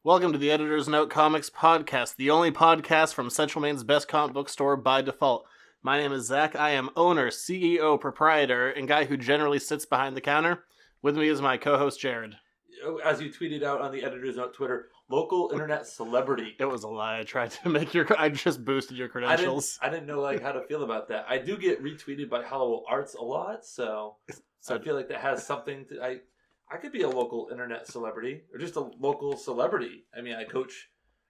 Welcome to the Editor's Note Comics Podcast, the only podcast from Central Maine's best comic book store by default. My name is Zach. I am owner, CEO, proprietor, and guy who generally sits behind the counter. With me is my co-host, Jared. As you tweeted out on the Editor's Note Twitter, local internet celebrity. It was a lie. I tried to make I just boosted your credentials. I didn't know how to feel about that. I do get retweeted by Hollow Arts a lot, so I feel like that has something to... I could be a local internet celebrity, or just a local celebrity. I mean, I coach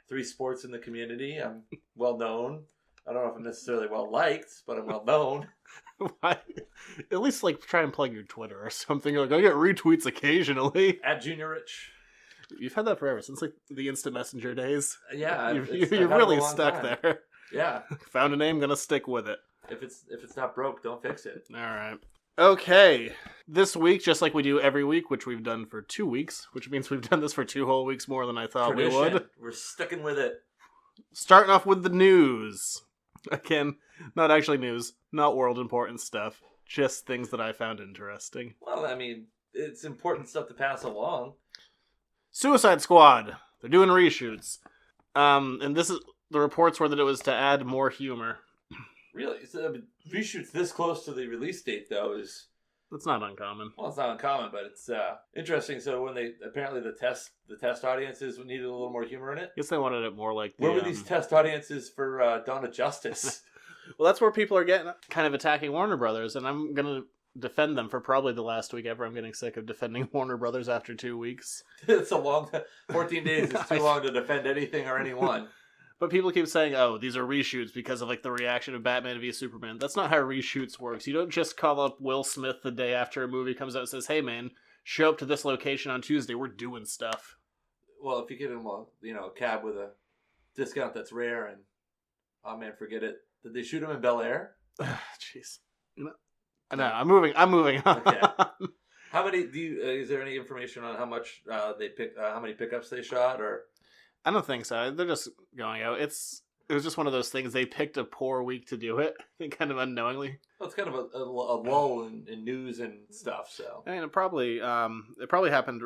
3 sports in the community. I'm well known. I don't know if I'm necessarily well liked, but I'm well known. Why? At least try and plug your Twitter or something. I get retweets occasionally. At Junior Rich. You've had that forever, since the instant messenger days. Yeah, you're really stuck there. Yeah. Found a name, gonna stick with it. If it's not broke, don't fix it. All right. Okay, this week, just like we do every week, which we've done for 2 weeks, which means we've done this for 2 whole weeks more than I thought we would. We're sticking with it. Starting off with the news. Again, not actually news, not world important stuff, just things that I found interesting. Well, I mean, it's important stuff to pass along. Suicide Squad. They're doing reshoots. And this is the reports were that it was to add more humor. Really? So, reshoots this close to the release date, though, is... It's not uncommon. Well, it's not uncommon, but it's interesting. So when they... Apparently the test audiences needed a little more humor in it. I guess they wanted it more like... Where were these test audiences for Dawn of Justice? Well, that's where people are getting kind of attacking Warner Brothers, and I'm going to defend them for probably the last week ever. I'm getting sick of defending Warner Brothers after 2 weeks. It's a long time. 14 days is too long to defend anything or anyone. But people keep saying, oh, these are reshoots because of the reaction of Batman v Superman. That's not how reshoots works. You don't just call up Will Smith the day after a movie comes out and says, hey man, show up to this location on Tuesday, we're doing stuff. Well, if you give him a cab with a discount that's rare and, oh man, forget it. Did they shoot him in Bel Air? Jeez. No, I'm moving on. Okay. How many is there any information on how much how many pickups they shot, or? I don't think so. They're just going out. It was just one of those things. They picked a poor week to do it, kind of unknowingly. Well, it's kind of a lull in news and stuff. So I mean, it probably happened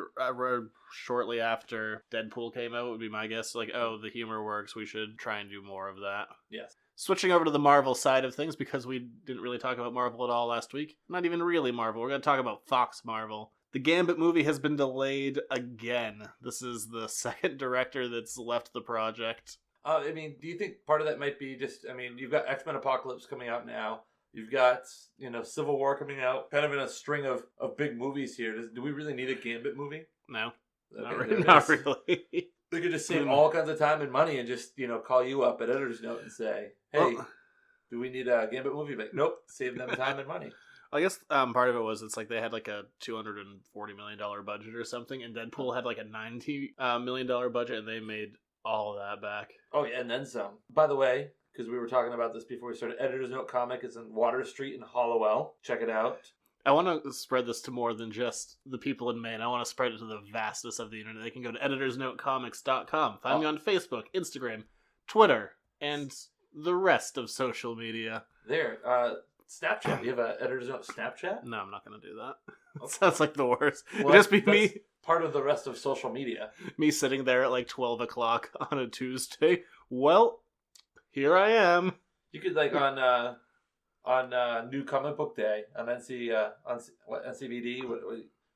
shortly after Deadpool came out. Would be my guess. The humor works. We should try and do more of that. Yes. Switching over to the Marvel side of things, because we didn't really talk about Marvel at all last week. Not even really Marvel. We're going to talk about Fox Marvel. The Gambit movie has been delayed again. This is the second director that's left the project. I mean, do you think part of that might be just, you've got X-Men Apocalypse coming out now. You've got, Civil War coming out. Kind of in a string of big movies here. Do we really need a Gambit movie? No. Okay, not really. They could just save all kinds of time and money and just, call you up at Editor's Note and say, hey, do we need a Gambit movie? Like, nope, save them time and money. I guess part of it was they had a $240 million budget or something, and Deadpool had a $90 million budget, and they made all of that back. Oh, yeah, and then some. By the way, because we were talking about this before we started, Editor's Note Comic is in Water Street in Hollowell. Check it out. I want to spread this to more than just the people in Maine. I want to spread it to the vastness of the internet. They can go to editorsnotecomics.com. Find me on Facebook, Instagram, Twitter, and the rest of social media. There, Snapchat. You have an Editor's Note Snapchat? No, I'm not going to do that. Okay. Sounds like the worst. Well, just be me. Part of the rest of social media. Me sitting there at 12 o'clock on a Tuesday. Well, here I am. You could on New Comic Book Day on NCVD,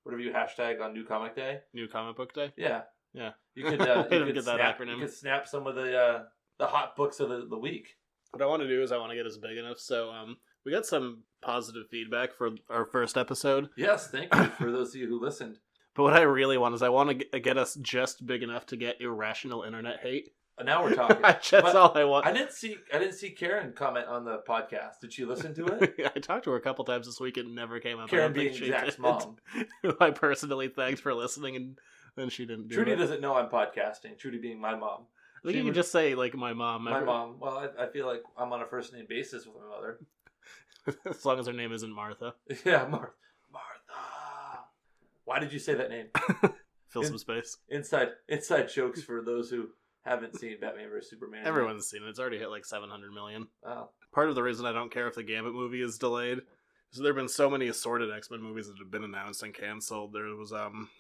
whatever you hashtag on New Comic Day. New Comic Book Day. Yeah. You could. I didn't get that acronym. You could snap some of the hot books of the week. What I want to do is I want to get us big enough. So we got some positive feedback for our first episode. Yes, thank you for those of you who listened. But what I really want is I want to get us just big enough to get irrational internet hate. Now we're talking. That's all I want. I didn't see Karen comment on the podcast. Did she listen to it? I talked to her a couple times this week. It never came up. Karen being Zach's mom. Who I personally thanked for listening, and then she didn't do Trudy it. doesn't know I'm podcasting. Trudy being my mom. I think you can just say my mom. My mom. Well, I feel like I'm on a first name basis with my mother. As long as her name isn't Martha. Yeah, Martha. Why did you say that name? Fill some space. Inside jokes for those who haven't seen Batman vs Superman. Everyone's seen it. It's already hit 700 million. Wow. Part of the reason I don't care if the Gambit movie is delayed So there have been so many assorted X-Men movies that have been announced and canceled. There was,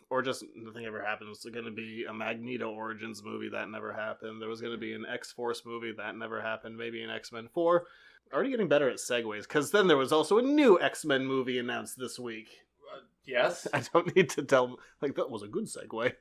or just nothing ever happened. It was going to be a Magneto Origins movie that never happened. There was going to be an X-Force movie that never happened. Maybe an X-Men 4. Already getting better at segues, because then there was also a new X-Men movie announced this week. Yes. I don't need to tell, like, that was a good segue.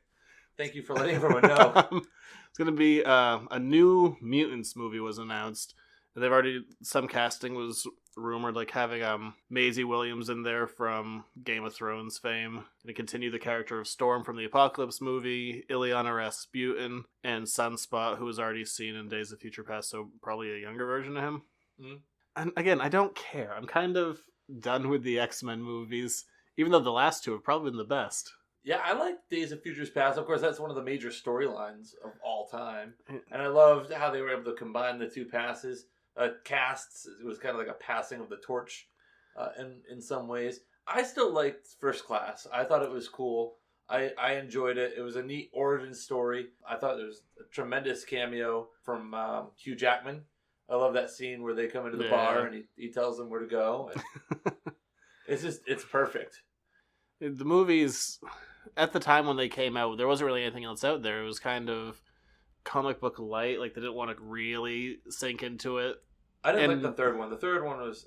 Thank you for letting everyone know. It's going to be a new Mutants movie was announced. They've already, some casting was rumored, like having Maisie Williams in there from Game of Thrones fame. Going to continue the character of Storm from the Apocalypse movie, Ileana Rasputin, and Sunspot, who was already seen in Days of Future Past, so probably a younger version of him. Mm. And again, I don't care. I'm kind of done with the X-Men movies, even though the last two have probably been the best. Yeah, I like Days of Future's Past. Of course, that's one of the major storylines of all time. And I loved how they were able to combine the two casts. It was kind of like a passing of the torch in some ways. I still liked First Class. I thought it was cool. I enjoyed it. It was a neat origin story. I thought there was a tremendous cameo from Hugh Jackman. I love that scene where they come into the bar and he tells them where to go. And it's perfect. The movies, at the time when they came out, there wasn't really anything else out there. It was kind of comic book light. Like, they didn't want to really sink into it. I didn't like the third one. The third one was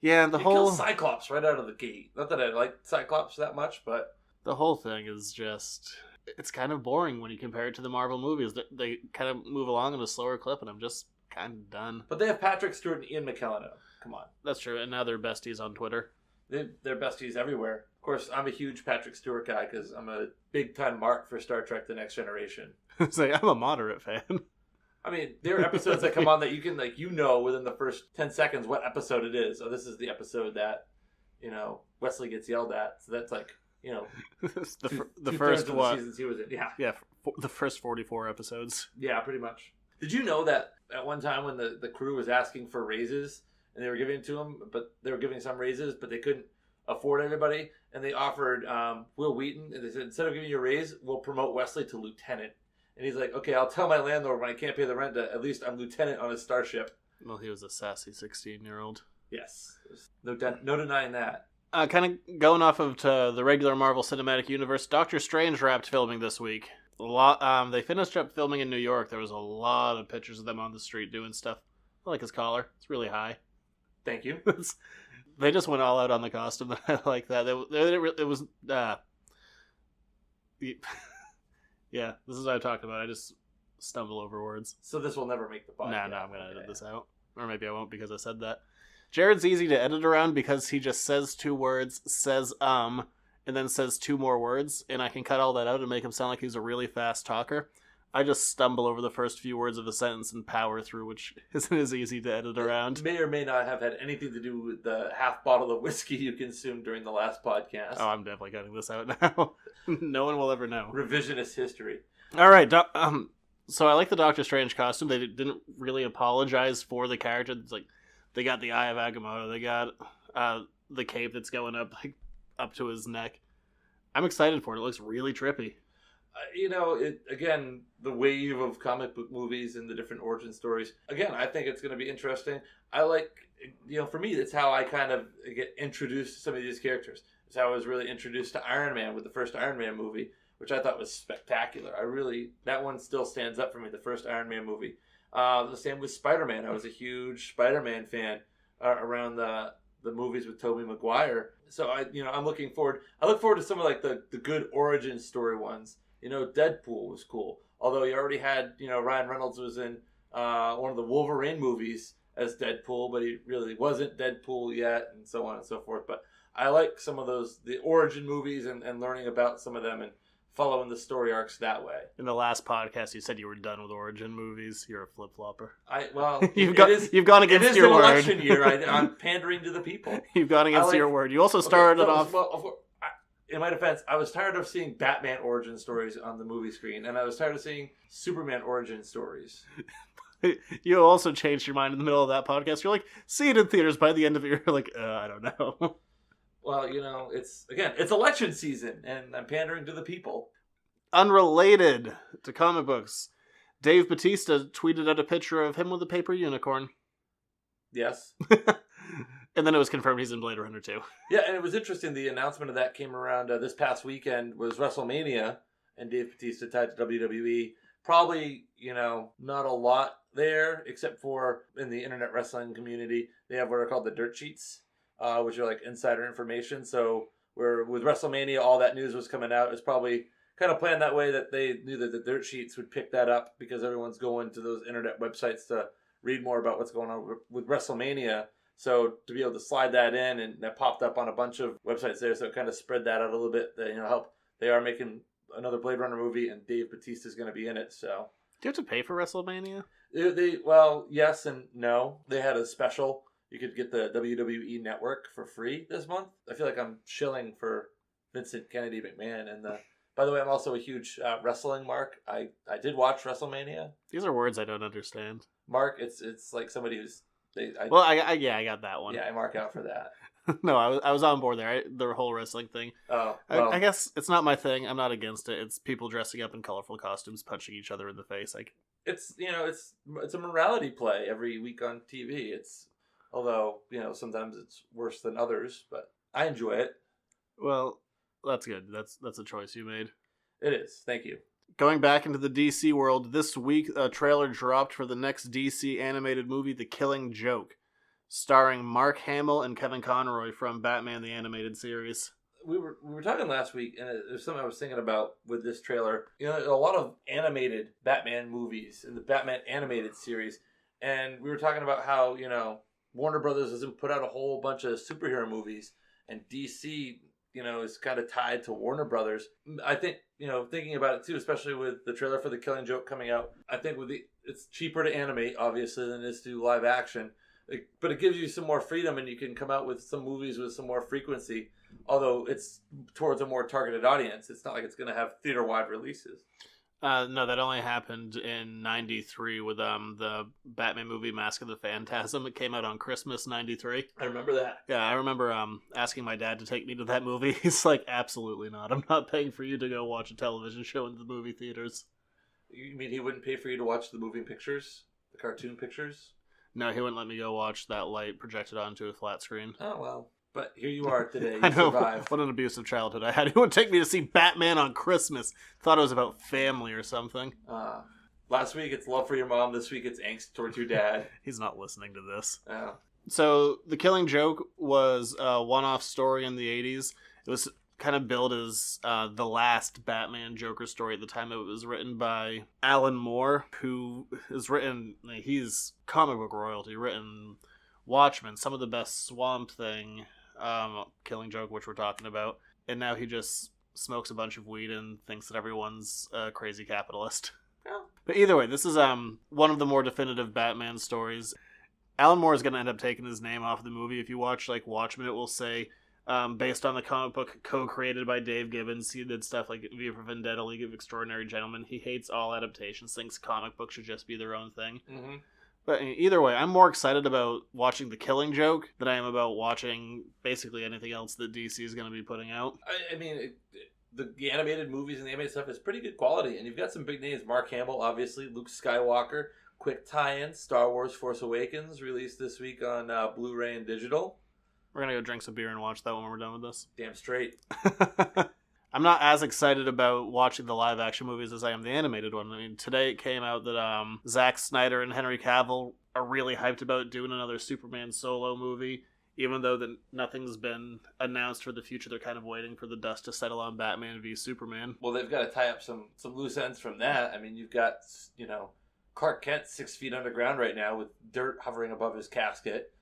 Yeah, the whole... killed Cyclops right out of the gate. Not that I liked Cyclops that much, but... The whole thing is just... It's kind of boring when you compare it to the Marvel movies. They kind of move along at a slower clip, and I'm just kind of done. But they have Patrick Stewart and Ian McKellen. Come on. That's true, and now they're besties on Twitter. They're besties everywhere. Of course, I'm a huge Patrick Stewart guy because I'm a big-time mark for Star Trek The Next Generation. I'm a moderate fan. I mean, there are episodes that come on that you can, within the first 10 seconds what episode it is. Oh, this is the episode that, Wesley gets yelled at. So that's the first one. Seasons he was in. Yeah, the first 44 episodes. Yeah, pretty much. Did you know that at one time when the crew was asking for raises, and they were giving it to them, but they were giving some raises, but they couldn't afford everybody, and they offered Will Wheaton, and they said, instead of giving you a raise, we'll promote Wesley to lieutenant. And he's like, okay, I'll tell my landlord when I can't pay the rent that at least I'm lieutenant on his starship. Well, he was a sassy 16-year-old. Yes. No denying that. Kind of going off of the regular Marvel Cinematic Universe, Doctor Strange wrapped filming this week. They finished up filming in New York. There was a lot of pictures of them on the street doing stuff. I like his collar. It's really high. Thank you. They just went all out on the costume. I like that. It was... Yeah, this is what I talked about. I just stumble over words. So this will never make the podcast. No, I'm going to edit this out. Or maybe I won't because I said that. Jared's easy to edit around because he just says two words, says and then says two more words, and I can cut all that out and make him sound like he's a really fast talker. I just stumble over the first few words of a sentence and power through, which isn't as easy to edit around. It may or may not have had anything to do with the half bottle of whiskey you consumed during the last podcast. Oh, I'm definitely cutting this out now. No one will ever know. Revisionist history. All right, so I like the Doctor Strange costume. They didn't really apologize for the character. It's like they got the Eye of Agamotto. They got the cape that's going up to his neck. I'm excited for it. It looks really trippy. Again, the wave of comic book movies and the different origin stories. Again, I think it's going to be interesting. I like, for me, that's how I kind of get introduced to some of these characters. It's how I was really introduced to Iron Man with the first Iron Man movie, which I thought was spectacular. That one still stands up for me, the first Iron Man movie. The same with Spider-Man. I was a huge Spider-Man fan around the movies with Tobey Maguire. So I'm looking forward. I look forward to some of the good origin story ones. Deadpool was cool. Although he already had, Ryan Reynolds was in one of the Wolverine movies as Deadpool, but he really wasn't Deadpool yet, and so on and so forth. But I like some of the origin movies and learning about some of them and following the story arcs that way. In the last podcast, you said you were done with origin movies. You're a flip-flopper. You've gone against your word. It is an election year. I'm pandering to the people. You've gone against your word. You also started off... In my defense, I was tired of seeing Batman origin stories on the movie screen, and I was tired of seeing Superman origin stories. You also changed your mind in the middle of that podcast. You're like, see it in theaters. By the end of it, you're like, I don't know. Well, it's election season, and I'm pandering to the people. Unrelated to comic books, Dave Bautista tweeted out a picture of him with a paper unicorn. Yes. And then it was confirmed he's in Blade Runner 2. Yeah, and it was interesting. The announcement of that came around this past weekend was WrestleMania, and Dave Bautista tied to WWE. Probably, not a lot there, except for in the internet wrestling community, they have what are called the dirt sheets, which are like insider information. So where with WrestleMania, all that news was coming out. It's probably kind of planned that way that they knew that the dirt sheets would pick that up because everyone's going to those internet websites to read more about what's going on with WrestleMania. So to be able to slide that in, and that popped up on a bunch of websites there, so it kind of spread that out a little bit. That help. They are making another Blade Runner movie, and Dave Bautista is going to be in it. So do you have to pay for WrestleMania? Well, yes and no. They had a special. You could get the WWE Network for free this month. I feel like I'm shilling for Vincent Kennedy McMahon. And by the way, I'm also a huge wrestling mark. I did watch WrestleMania. These are words I don't understand. Mark, it's like somebody who's. I got that one. Yeah, I mark out for that. No, I was on board there. The whole wrestling thing. Oh, well. I guess it's not my thing. I'm not against it. It's people dressing up in colorful costumes, punching each other in the face. It's it's a morality play every week on TV. Although sometimes it's worse than others, but I enjoy it. Well, that's good. That's a choice you made. It is. Thank you. Going back into the DC world, this week a trailer dropped for the next DC animated movie, The Killing Joke, starring Mark Hamill and Kevin Conroy from Batman the Animated Series. We were talking last week, and there's something I was thinking about with this trailer. A lot of animated Batman movies in the Batman Animated Series, and we were talking about how, Warner Brothers hasn't put out a whole bunch of superhero movies, and DC, is kind of tied to Warner Brothers. I think, thinking about it too, especially with the trailer for The Killing Joke coming out, I think it's cheaper to animate, obviously, than it is to do live action. But it gives you some more freedom, and you can come out with some movies with some more frequency, although it's towards a more targeted audience. It's not like it's going to have theater-wide releases. No, that only happened in 93 with the Batman movie Mask of the Phantasm. It came out on Christmas 93. I remember that. Yeah, I remember asking my dad to take me to that movie. He's like, absolutely not. I'm not paying for you to go watch a television show in the movie theaters. You mean he wouldn't pay for you to watch the moving pictures? The cartoon pictures? No, he wouldn't let me go watch that light projected onto a flat screen. Oh, well. But here you are today. You I know. survived. What an abusive childhood I had. He wouldn't take me to see Batman on Christmas. Thought it was about family or something. Last week it's love for your mom. This week it's angst towards your dad. He's not listening to this. Oh. So, The Killing Joke was a one-off story in the 80s. It was kind of billed as the last Batman Joker story at the time. It was written by Alan Moore, who has written, he's comic book royalty, written Watchmen, some of the best, Swamp Thing, Killing Joke, which we're talking about, and now he just smokes a bunch of weed and thinks that everyone's a crazy capitalist. Yeah. But either way, this is one of the more definitive Batman stories. Alan Moore is going to end up taking his name off of the movie. If you watch Watchmen, it will say based on the comic book co-created by Dave Gibbons. He did stuff like V for Vendetta, League of Extraordinary Gentlemen. He hates all adaptations, thinks comic books should just be their own thing. Mm-hmm. But either way, I'm more excited about watching The Killing Joke than I am about watching basically anything else that DC is going to be putting out. I mean, the animated movies and the animated stuff is pretty good quality, and you've got some big names. Mark Hamill, obviously, Luke Skywalker, quick tie-in, Star Wars Force Awakens, released this week on Blu-ray and digital. We're going to go drink some beer and watch that when we're done with this. Damn straight. I'm not as excited about watching the live-action movies as I am the animated one. I mean, today it came out that Zack Snyder and Henry Cavill are really hyped about doing another Superman solo movie. Even though nothing's been announced for the future, they're kind of waiting for the dust to settle on Batman v Superman. Well, they've got to tie up some loose ends from that. I mean, you've got, Clark Kent 6 feet underground right now with dirt hovering above his casket.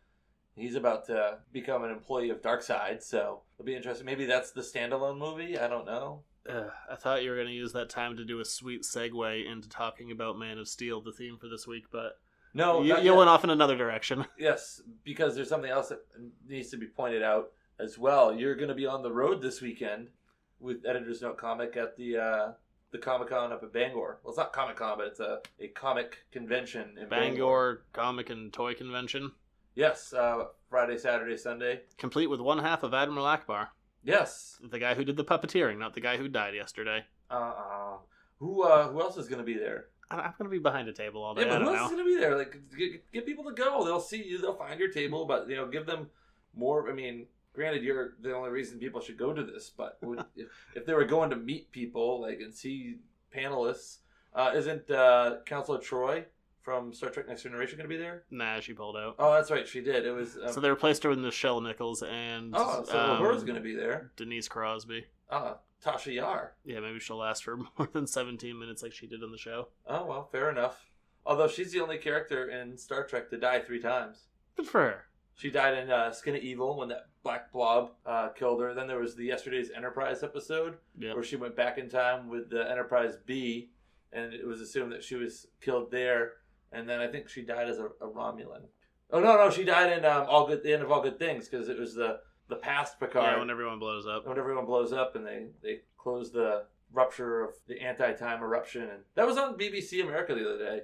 He's about to become an employee of Darkseid, so it'll be interesting. Maybe that's the standalone movie? I don't know. I thought you were going to use that time to do a sweet segue into talking about Man of Steel, the theme for this week, but no, you went off in another direction. Yes, because there's something else that needs to be pointed out as well. You're going to be on the road this weekend with Editor's Note Comic at the Comic-Con up at Bangor. Well, it's not Comic-Con, but it's a comic convention in Bangor Comic and Toy Convention. Yes, Friday, Saturday, Sunday. Complete with one half of Admiral Akbar. Yes. The guy who did the puppeteering, not the guy who died yesterday. Who else is going to be there? I'm going to be behind a table all day. Yeah, but who else is going to be there? Like, get people to go. They'll see you. They'll find your table, but give them more. I mean, granted, you're the only reason people should go to this, but if they were going to meet people like and see panelists, isn't Counselor Troy from Star Trek Next Generation going to be there? Nah, she pulled out. Oh, that's right, she did. It was so they replaced her with Nichelle Nichols and so Uhura's going to be there. Denise Crosby. Tasha Yar. Yeah, maybe she'll last for more than 17 minutes like she did on the show. Oh well, fair enough. Although she's the only character in Star Trek to die 3 times. Good for her. She died in Skin of Evil when that black blob killed her. Then there was the Yesterday's Enterprise episode where she went back in time with the Enterprise B, and it was assumed that she was killed there. And then I think she died as a Romulan. Oh no, she died in the end of All Good Things because it was the past Picard. Yeah, when everyone blows up. When everyone blows up, and they close the rupture of the anti-time eruption, and that was on BBC America the other day.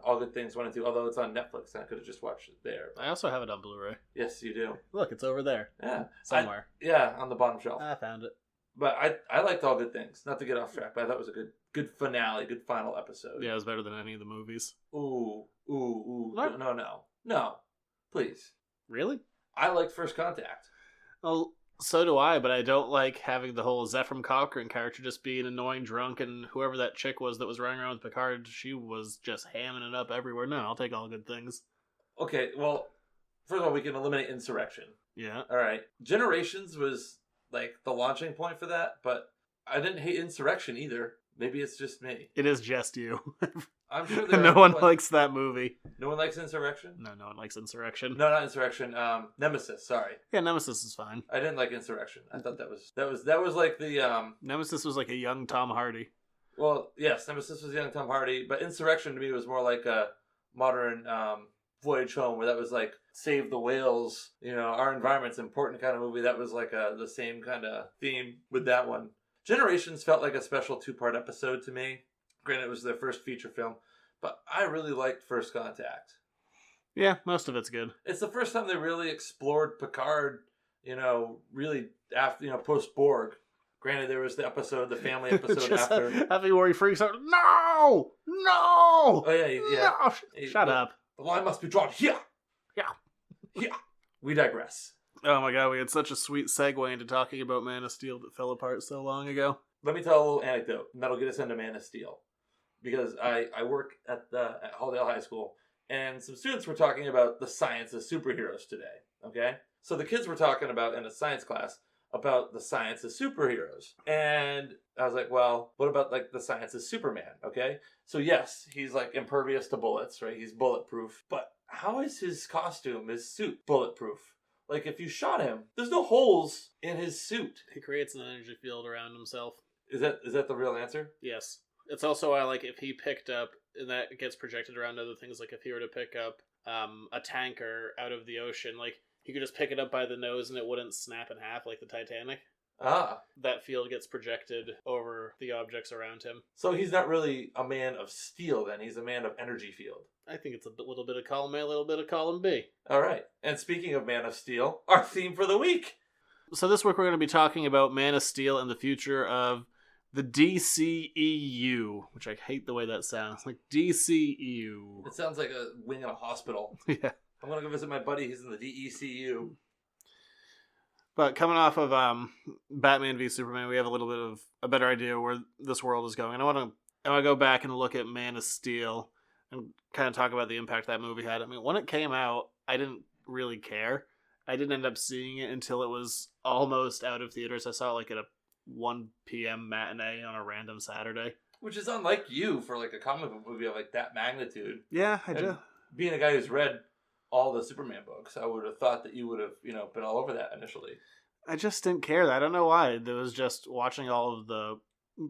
All Good Things 1 and 2, although it's on Netflix, and I could have just watched it there. I also have it on Blu-ray. Yes, you do. Look, it's over there. Yeah, somewhere. On the bottom shelf. I found it. But I liked All Good Things. Not to get off track, but I thought it was a good finale, good final episode. Yeah, it was better than any of the movies. Ooh. No. Please. Really? I liked First Contact. Well, so do I, but I don't like having the whole Zephram Cochrane character just be an annoying drunk, and whoever that chick was that was running around with Picard, she was just hamming it up everywhere. No, I'll take All Good Things. Okay, well, first of all, we can eliminate Insurrection. Yeah. All right. Generations was like the launching point for that, but I didn't hate Insurrection either. Maybe it's just me. It is just you. I'm sure there no one likes that movie. No one likes Insurrection? No one likes Insurrection. No, not Insurrection. Nemesis, sorry. Yeah, Nemesis is fine. I didn't like Insurrection. I thought that was like the Nemesis was like a young Tom Hardy. Well, yes, Nemesis was young Tom Hardy, but Insurrection to me was more like a modern Voyage Home, where that was like save the whales, our environment's important kind of movie. That was like the same kind of theme with that one. Generations felt like a special 2-part episode to me. Granted, it was their first feature film, but I really liked First Contact. Yeah, most of it's good. It's the first time they really explored Picard, really after, post-Borg. Granted, there was the family episode after. After where he freaks out, no! Oh, yeah. No! Shut up. The line must be drawn here. Yeah. We digress. Oh my god, we had such a sweet segue into talking about Man of Steel that fell apart so long ago. Let me tell a little anecdote, and that'll get us into Man of Steel. Because I work at Halldale High School, and some students were talking about the science of superheroes today, okay? So the kids were talking about, in a science class, about the science of superheroes. And I was like, well, what about, like, the science of Superman, okay? So yes, he's, like, impervious to bullets, right? He's bulletproof. But how is his costume, his suit, bulletproof? Like, if you shot him, there's no holes in his suit. He creates an energy field around himself. Is that the real answer? Yes. It's also why, like, if he picked up, and that gets projected around other things, like if he were to pick up a tanker out of the ocean, like, he could just pick it up by the nose and it wouldn't snap in half like the Titanic. That field gets projected over the objects around him. So he's not really a man of steel then, he's a man of energy field. I think it's a little bit of column A, a little bit of column B. Alright, and speaking of Man of Steel, our theme for the week! So this week we're going to be talking about Man of Steel and the future of the DCEU, which I hate the way that sounds. Like, DCEU. It sounds like a wing in a hospital. Yeah. I'm going to go visit my buddy, he's in the DCEU. But coming off of Batman v Superman, we have a little bit of a better idea where this world is going. And I want to go back and look at Man of Steel and kind of talk about the impact that movie had. I mean, when it came out, I didn't really care. I didn't end up seeing it until it was almost out of theaters. I saw it like at a 1 p.m. matinee on a random Saturday. Which is unlike you for like a comic book movie of like that magnitude. Yeah, I do. Being a guy who's read all the Superman books, I would have thought that you would have, been all over that initially. I just didn't care. I don't know why. There was just watching all of the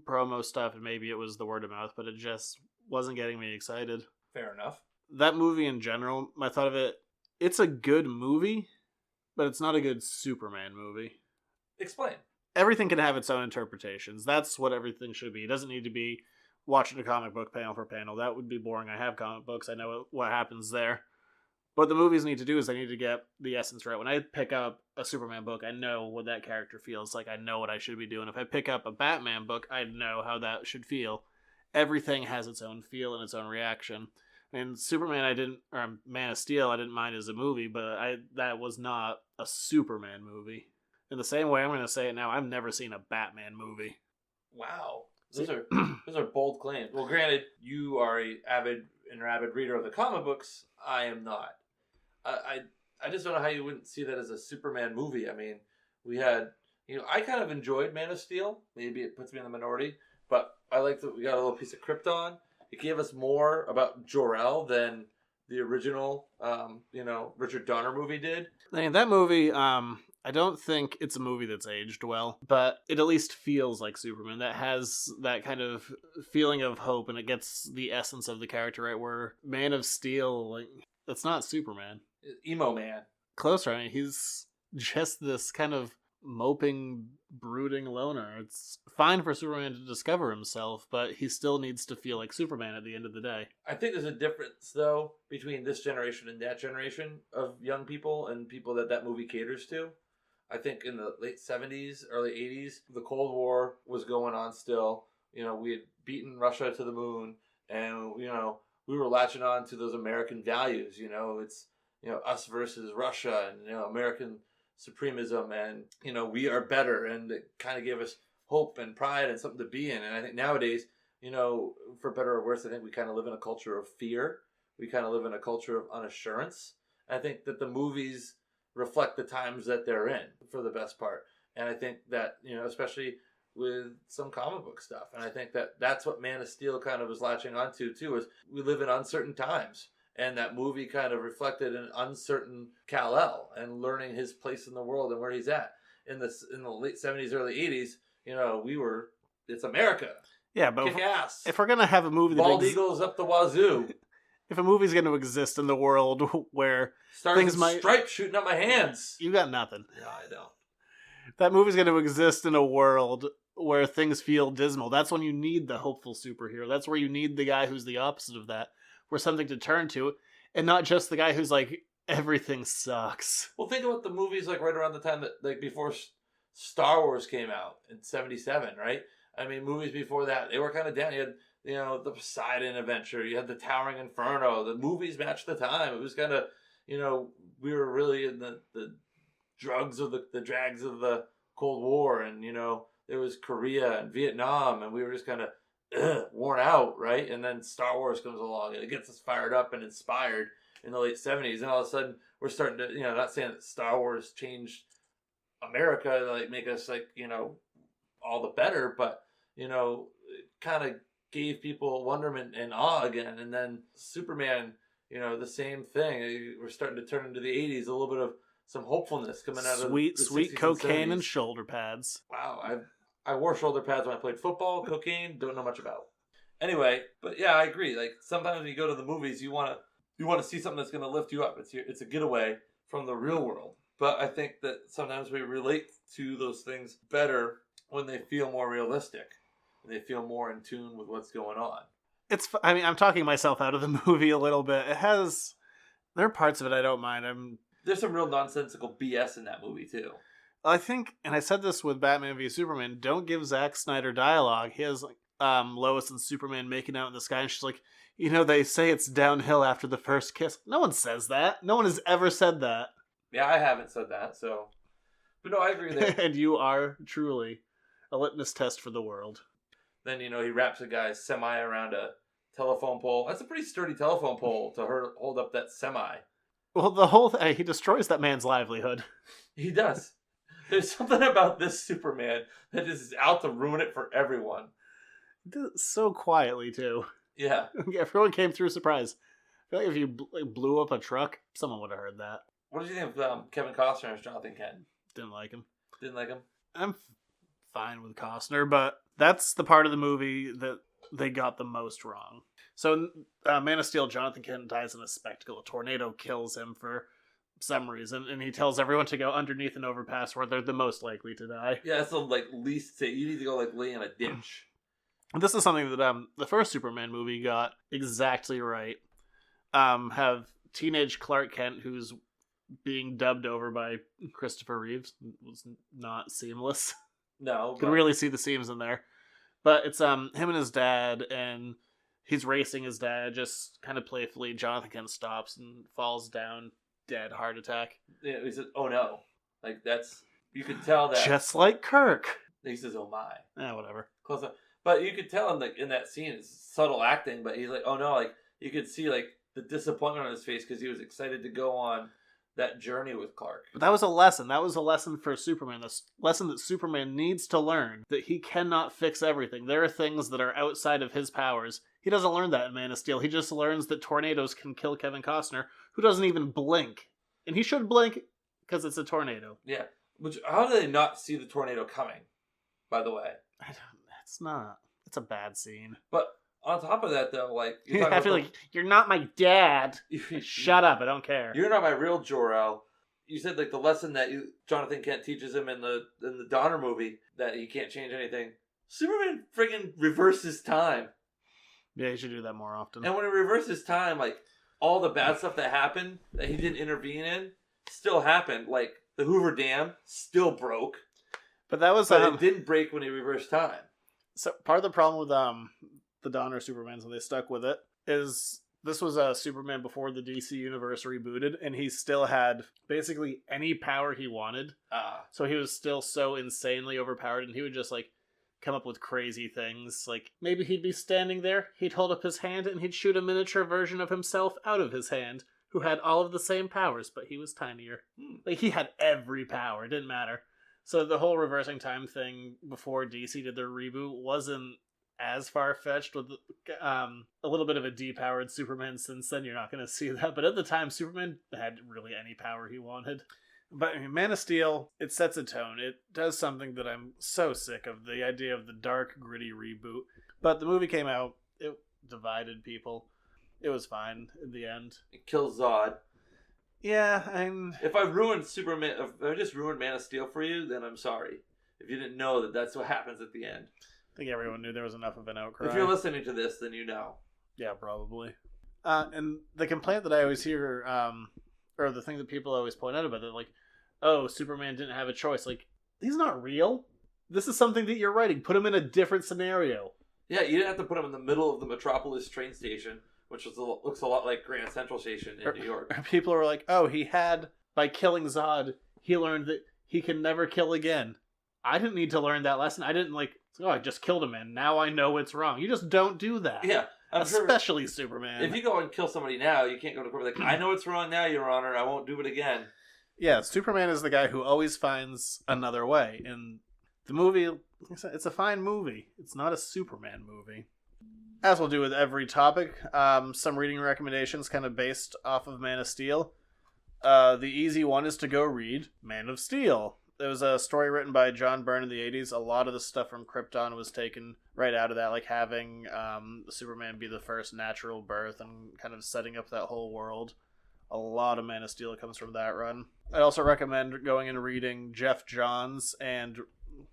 promo stuff, and maybe it was the word of mouth, but it just wasn't getting me excited. Fair enough. That movie in general, my thought of it, it's a good movie, but it's not a good Superman movie. Explain. Everything can have its own interpretations. That's what everything should be. It doesn't need to be watching a comic book panel for panel. That would be boring. I have comic books. I know what happens there. What the movies need to do is they need to get the essence right. When I pick up a Superman book, I know what that character feels like. I know what I should be doing. If I pick up a Batman book, I know how that should feel. Everything has its own feel and its own reaction. And Superman, Man of Steel, I didn't mind as a movie, but that was not a Superman movie. In the same way, I'm going to say it now, I've never seen a Batman movie. Wow. Those are bold claims. Well, granted, you are an avid reader of the comic books. I am not. I just don't know how you wouldn't see that as a Superman movie. I mean, we had, I kind of enjoyed Man of Steel. Maybe it puts me in the minority, but I like that we got a little piece of Krypton. It gave us more about Jor-El than the original, Richard Donner movie did. I mean, that movie, I don't think it's a movie that's aged well, but it at least feels like Superman. That has that kind of feeling of hope, and it gets the essence of the character right. Where Man of Steel, like, that's not Superman. Emo man. Closer, I mean, he's just this kind of moping, brooding loner. It's fine for Superman to discover himself, but he still needs to feel like Superman at the end of the day. I think there's a difference, though, between this generation and that generation of young people and people that movie caters to. I think in the late 70s, early 80s, the Cold War was going on still. We had beaten Russia to the moon, and, we were latching on to those American values. It's, us versus Russia, and, American supremism, and, we are better, and it kind of gave us hope and pride and something to be in. And I think nowadays, for better or worse, I think we kind of live in a culture of fear. We kind of live in a culture of unassurance. I think that the movies reflect the times that they're in for the best part. And I think that, especially with some comic book stuff. And I think that that's what Man of Steel kind of was latching onto too, is we live in uncertain times. And that movie kind of reflected an uncertain Kal-El and learning his place in the world and where he's at. In the late 70s, early 80s, it's America. Yeah, but kick ass. If we're going to have a movie that bald eagles up the wazoo. If a movie's going to exist in the world where things might stripes shooting up my hands, you got nothing. No, I don't. That movie's going to exist in a world where things feel dismal. That's when you need the hopeful superhero. That's where you need the guy who's the opposite of that, where something to turn to, and not just the guy who's like, everything sucks. Well, think about the movies like right around the time that, like, before Star Wars came out in 77, right? I mean, movies before that, they were kind of down. You had, the Poseidon Adventure. You had the Towering Inferno. The movies matched the time. It was kind of, we were really in the drugs of the drags of the Cold War. And, there was Korea and Vietnam. And we were just kind of worn out, right? And then Star Wars comes along. And it gets us fired up and inspired in the late 70s. And all of a sudden, we're starting to, not saying that Star Wars changed America, like, make us, like, all the better. But, it kind of gave people wonderment and awe again. And then Superman, the same thing. We're starting to turn into the 80s, a little bit of some hopefulness coming out of sweet cocaine and shoulder pads. Wow, I wore shoulder pads when I played football. Cocaine, don't know much about. Anyway, but yeah, I agree. Like, sometimes when you go to the movies, you want to see something that's going to lift you up. It's a getaway from the real world. But I think that sometimes we relate to those things better when they feel more realistic. They feel more in tune with what's going on. I'm talking myself out of the movie a little bit. There are parts of it I don't mind. There's some real nonsensical BS in that movie too. I think, and I said this with Batman v Superman, don't give Zack Snyder dialogue. He has Lois and Superman making out in the sky, and she's like, they say it's downhill after the first kiss. No one says that. No one has ever said that. Yeah, I haven't said that, so. But no, I agree there. And you are truly a litmus test for the world. Then, he wraps a guy's semi around a telephone pole. That's a pretty sturdy telephone pole to hold up that semi. Well, the whole thing, he destroys that man's livelihood. He does. There's something about this Superman that is out to ruin it for everyone. He did it so quietly, too. Yeah. Everyone came through surprise. I feel like if you blew up a truck, someone would have heard that. What did you think of Kevin Costner as Jonathan Kent? Didn't like him. Didn't like him? I'm fine with Costner, but that's the part of the movie that they got the most wrong. So, Man of Steel, Jonathan Kent dies in a spectacle. A tornado kills him for some reason, and he tells everyone to go underneath an overpass where they're the most likely to die. Yeah, it's least you need to go lay in a ditch. This is something that the first Superman movie got exactly right. Have teenage Clark Kent, who's being dubbed over by Christopher Reeves, was not seamless. No, could really see the seams in there. But it's him and his dad, and He's racing his dad, just kind of playfully. Jonathan Kent stops and falls down, dead, heart attack. Yeah, he said, "Oh no!" Like that's you could tell that. Just like Kirk. He says, "Oh my." Whatever. Close up. But you could tell in that scene, it's subtle acting. But he's like, "Oh no!" Like you could see like the disappointment on his face because he was excited to go on that journey with Clark. But that was a lesson. That was a lesson for Superman. The lesson that Superman needs to learn, that he cannot fix everything. There are things that are outside of his powers. He doesn't learn that in Man of Steel. He just learns that tornadoes can kill Kevin Costner, who doesn't even blink. And he should blink because it's a tornado. Yeah. Which, how do they not see the tornado coming, by the way? It's not. It's a bad scene. But on top of that, though, like... I feel like, you're not my dad. Shut up, I don't care. You're not my real Jor-El. You said, like, the lesson that Jonathan Kent teaches him in the Donner movie, that he can't change anything. Superman friggin' reverses time. Yeah, he should do that more often. And when he reverses time, like, all the bad stuff that happened, that he didn't intervene in, still happened. Like, the Hoover Dam still broke. But that was... But it didn't break when he reversed time. So, part of the problem with the Donner Supermans, and they stuck with it, is this was a Superman before the DC universe rebooted, and he still had basically any power he wanted. So he was still so insanely overpowered, and he would just, like, come up with crazy things. Like, maybe he'd be standing there, he'd hold up his hand, and he'd shoot a miniature version of himself out of his hand, who had all of the same powers, but he was tinier. Like, he had every power, it didn't matter. So the whole reversing time thing before DC did their reboot wasn't as far-fetched. With a little bit of a depowered Superman since then, you're not going to see that. But at the time, Superman had really any power he wanted. But I mean, Man of Steel, it sets a tone. It does something that I'm so sick of, the idea of the dark, gritty reboot. But the movie came out, it divided people. It was fine in the end. It kills Zod. Yeah, If I ruined Superman, if I just ruined Man of Steel for you, then I'm sorry. If you didn't know that that's what happens at the end. I think everyone knew there was enough of an outcry. If you're listening to this, then you know. Yeah, probably. And the complaint that I always hear, or the thing that people always point out about it, like, oh, Superman didn't have a choice. Like, he's not real. This is something that you're writing. Put him in a different scenario. Yeah, you didn't have to put him in the middle of the Metropolis train station, which looks a lot like Grand Central Station in New York. People are like, oh, by killing Zod, he learned that he can never kill again. I didn't need to learn that lesson. I didn't I just killed a man. Now I know it's wrong. You just don't do that. Yeah. Especially Superman. If you go and kill somebody now, you can't go to court like, I know it's wrong now, Your Honor. I won't do it again. Yeah, Superman is the guy who always finds another way. And the movie, it's a fine movie. It's not a Superman movie. As we'll do with every topic, some reading recommendations kind of based off of Man of Steel. The easy one is to go read Man of Steel. There was a story written by John Byrne in the 80s. A lot of the stuff from Krypton was taken right out of that, like having Superman be the first natural birth and kind of setting up that whole world. A lot of Man of Steel comes from that run. I'd also recommend going and reading Jeff Johns and,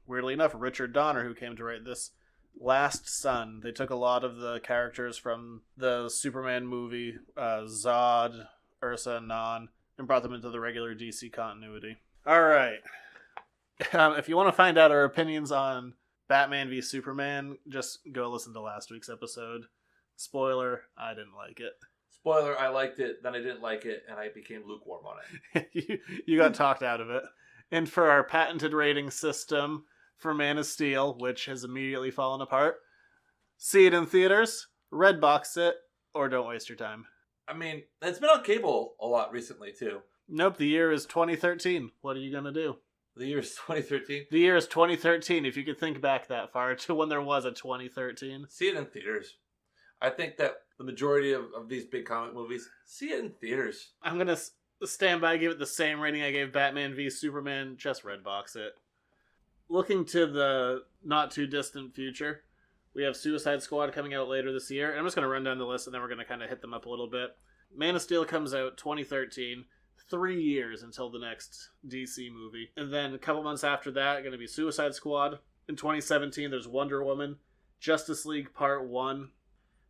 weirdly enough, Richard Donner, who came to write this, Last Son. They took a lot of the characters from the Superman movie, Zod, Ursa, and Non, and brought them into the regular DC continuity. Alright. If you want to find out our opinions on Batman v Superman, just go listen to last week's episode. Spoiler, I didn't like it. Spoiler, I liked it, then I didn't like it, and I became lukewarm on it. you got talked out of it. And for our patented rating system for Man of Steel, which has immediately fallen apart, see it in theaters, Redbox it, or don't waste your time. I mean, it's been on cable a lot recently, too. Nope, the year is 2013. What are you going to do? The year is 2013? The year is 2013, if you could think back that far to when there was a 2013. See it in theaters. I think that the majority of these big comic movies, see it in theaters. I'm going to stand by, give it the same rating I gave Batman v Superman, just Redbox it. Looking to the not too distant future, we have Suicide Squad coming out later this year. And I'm just going to run down the list and then we're going to kind of hit them up a little bit. Man of Steel comes out 2013. 3 years until the next DC movie. And then a couple months after that, going to be Suicide Squad. In 2017, there's Wonder Woman. Justice League Part 1.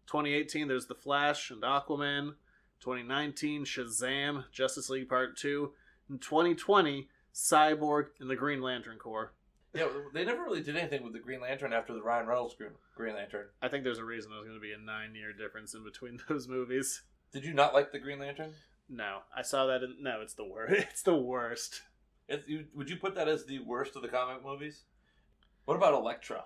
2018, there's The Flash and Aquaman. 2019, Shazam, Justice League Part 2. In 2020, Cyborg and the Green Lantern Corps. Yeah, they never really did anything with the Green Lantern after the Ryan Reynolds Green Lantern. I think there's a reason there's going to be a 9-year difference in between those movies. Did you not like the Green Lantern? No, I saw that. No, it's the worst. It's the worst. Would you put that as the worst of the comic movies? What about Elektra?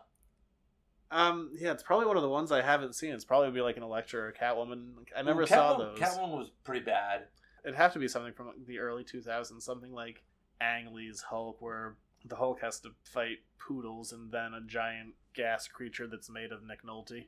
Yeah, it's probably one of the ones I haven't seen. It's probably be like an Elektra or Catwoman. I never saw those. Catwoman was pretty bad. It'd have to be something from the early 2000s, something like Ang Lee's Hulk, where the Hulk has to fight poodles and then a giant gas creature that's made of Nick Nolte.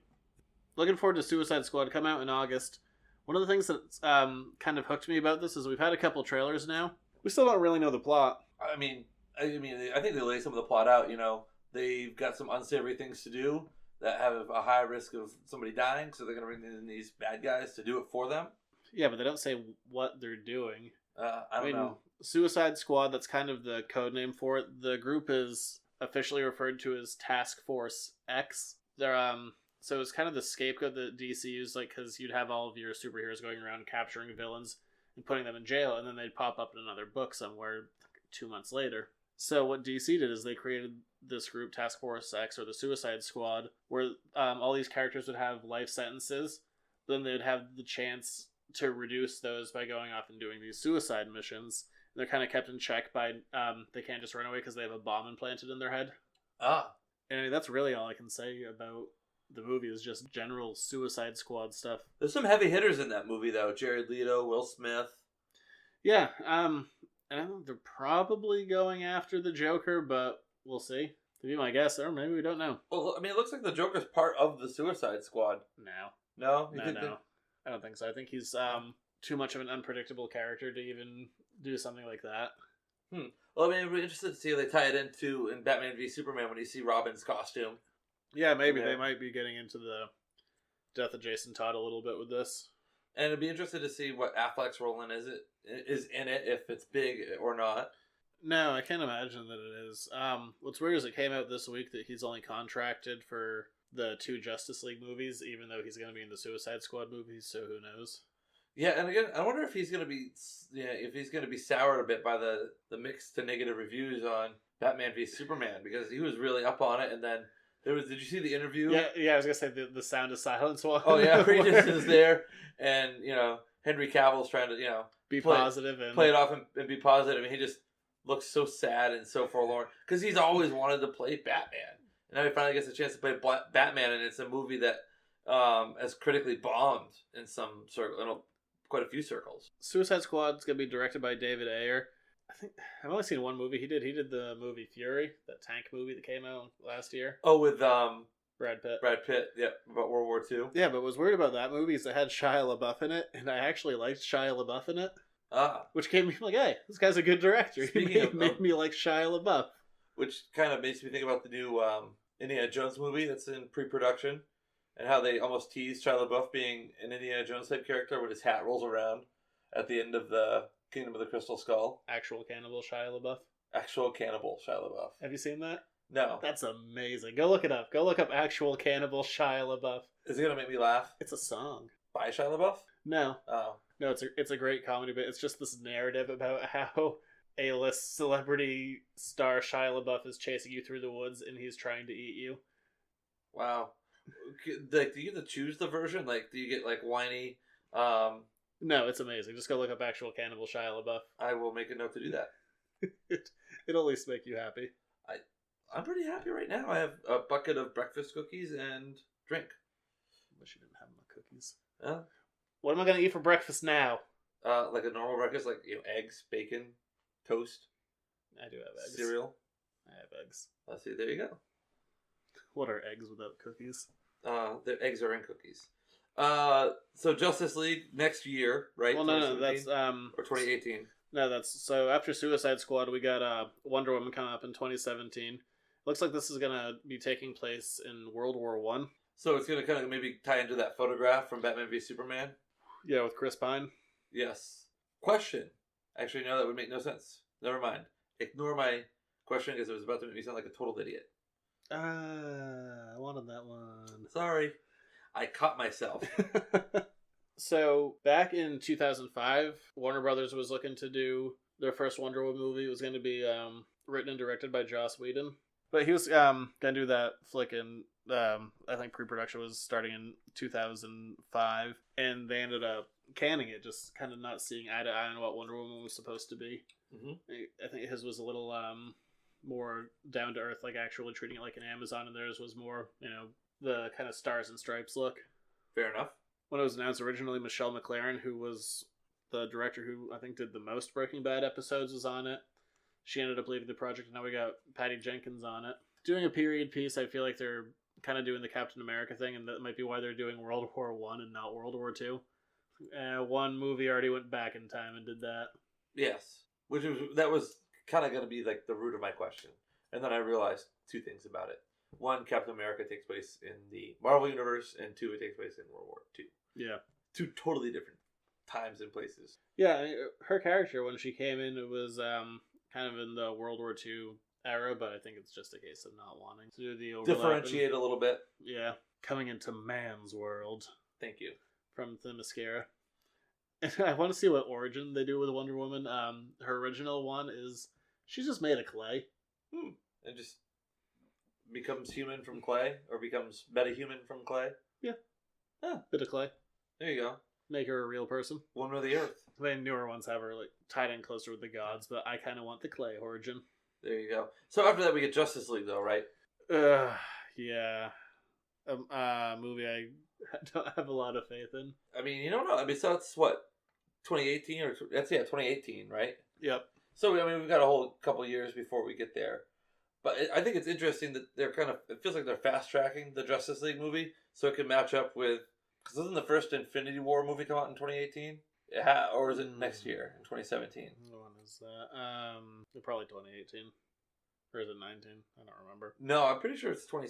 Looking forward to Suicide Squad, come out in August. One of the things that's kind of hooked me about this is we've had a couple trailers now. We still don't really know the plot. I think they lay some of the plot out. You know, they've got some unsavory things to do that have a high risk of somebody dying, so they're going to bring in these bad guys to do it for them. Yeah, but they don't say what they're doing. I don't know. Suicide Squad, that's kind of the code name for it. The group is officially referred to as Task Force X. They're so it's kind of the scapegoat that DC used, like, because you'd have all of your superheroes going around capturing villains and putting them in jail, and then they'd pop up in another book somewhere 2 months later. So what DC did is they created this group, Task Force X, or the Suicide Squad, where all these characters would have life sentences. Then they'd have the chance to reduce those by going off and doing these suicide missions. And they're kind of kept in check by they can't just run away because they have a bomb implanted in their head. And I mean, that's really all I can say about the movie is just general Suicide Squad stuff. There's some heavy hitters in that movie, though. Jared Leto, Will Smith. Yeah, and I think they're probably going after the Joker, but we'll see. To be my guess, or maybe we don't know. Well, I mean, it looks like the Joker's part of the Suicide Squad. No. No? I don't think so. I think he's too much of an unpredictable character to even do something like that. Well, I mean, we're interested to see how they tie it in Batman v Superman when you see Robin's costume. Yeah, maybe they might be getting into the death of Jason Todd a little bit with this. And it'd be interested to see what Affleck's role is in it, if it's big or not. No, I can't imagine that it is. What's weird is it came out this week that he's only contracted for the 2 Justice League movies, even though he's going to be in the Suicide Squad movies, so who knows? Yeah, and again, I wonder if he's going to be soured a bit by the mixed to negative reviews on Batman v Superman, because he was really up on it, and then did you see the interview? Yeah, I was going to say the Sound of Silence one. Oh yeah, Regis is there, and Henry Cavill's trying to be positive and play it off and be positive, and he just looks so sad and so forlorn because he's always wanted to play Batman, and now he finally gets a chance to play Batman, and it's a movie that has critically bombed in some circle, quite a few circles. Suicide Squad is going to be directed by David Ayer. I think I've only seen one movie he did. He did the movie Fury, that tank movie that came out last year. Oh, with Brad Pitt. Brad Pitt, yeah, about World War II. Yeah, but what was weird about that movie is it had Shia LaBeouf in it, and I actually liked Shia LaBeouf in it. Which came me like, hey, this guy's a good director. He made me like Shia LaBeouf. Which kind of makes me think about the new Indiana Jones movie that's in pre-production, and how they almost teased Shia LaBeouf being an Indiana Jones type character when his hat rolls around at the end of the Kingdom of the Crystal Skull. Actual cannibal Shia LaBeouf. Actual cannibal Shia LaBeouf. Have you seen that? No. That's amazing. Go look it up. Go look up Actual Cannibal Shia LaBeouf. Is it going to make me laugh? It's a song. By Shia LaBeouf? No. Oh. No, it's a great comedy bit. It's just this narrative about how A-list celebrity star Shia LaBeouf is chasing you through the woods and he's trying to eat you. Wow. Like, do you get to choose the version? Like, do you get, like, whiny... No, it's amazing. Just go look up Actual Cannibal Shia LaBeouf. I will make a note to do that. It'll at least make you happy. I'm pretty happy right now. I have a bucket of breakfast cookies and drink. I wish you didn't have my cookies. Huh? What am I going to eat for breakfast now? Like a normal breakfast, like eggs, bacon, toast. I do have eggs. Cereal. I have eggs. Let's see. There you go. What are eggs without cookies? The eggs are in cookies. So Justice League next year, right? Well, no, that's or 2018. No, that's so after Suicide Squad, we got Wonder Woman coming up in 2017. Looks like this is gonna be taking place in World War One. So it's gonna kind of maybe tie into that photograph from Batman v Superman. Yeah, with Chris Pine. Yes. Question. Actually, no, that would make no sense. Never mind. Ignore my question because it was about to make me sound like a total idiot. I wanted that one. Sorry. I caught myself. So, back in 2005, Warner Brothers was looking to do their first Wonder Woman movie. It was going to be written and directed by Joss Whedon. But he was gonna do that flick in I think pre-production was starting in 2005, and they ended up canning it, just kind of not seeing eye to eye on what Wonder Woman was supposed to be. I think his was a little more down to earth, like actually treating it like an Amazon, and theirs was more, the kind of stars and stripes look. Fair enough. When it was announced originally, Michelle MacLaren, who was the director who I think did the most Breaking Bad episodes, was on it. She ended up leaving the project, and now we got Patty Jenkins on it. Doing a period piece, I feel like they're kind of doing the Captain America thing, and that might be why they're doing World War One and not World War Two. One movie already went back in time and did that. Yes, that was kind of going to be like the root of my question, and then I realized two things about it. One, Captain America takes place in the Marvel Universe, and two, it takes place in World War II. Yeah. Two totally different times and places. Yeah, her character, when she came in, it was kind of in the World War II era, but I think it's just a case of not wanting to do the overlapping. Differentiate a little bit. Yeah. Coming into man's world. Thank you. From Themyscira. And I want to see what origin they do with Wonder Woman. Her original one is she's just made of clay. And just becomes human from clay, or becomes meta-human from clay. Yeah. Bit of clay. There you go. Make her a real person. Woman of the earth. The newer ones have her like tied in closer with the gods, but I kind of want the clay origin. There you go. So after that, we get Justice League, though, right? Yeah. Movie I don't have a lot of faith in. I mean, you don't know. I mean, so it's what, 2018 or that's 2018, right? Yep. So I mean, we've got a whole couple years before we get there. But I think it's interesting that they're it feels like they're fast tracking the Justice League movie so it can match up with, because doesn't the first Infinity War movie come out in 2018? Or is it next year in 2017? When is that? Probably 2018. Or is it 19? I don't remember. No, I'm pretty sure it's 20.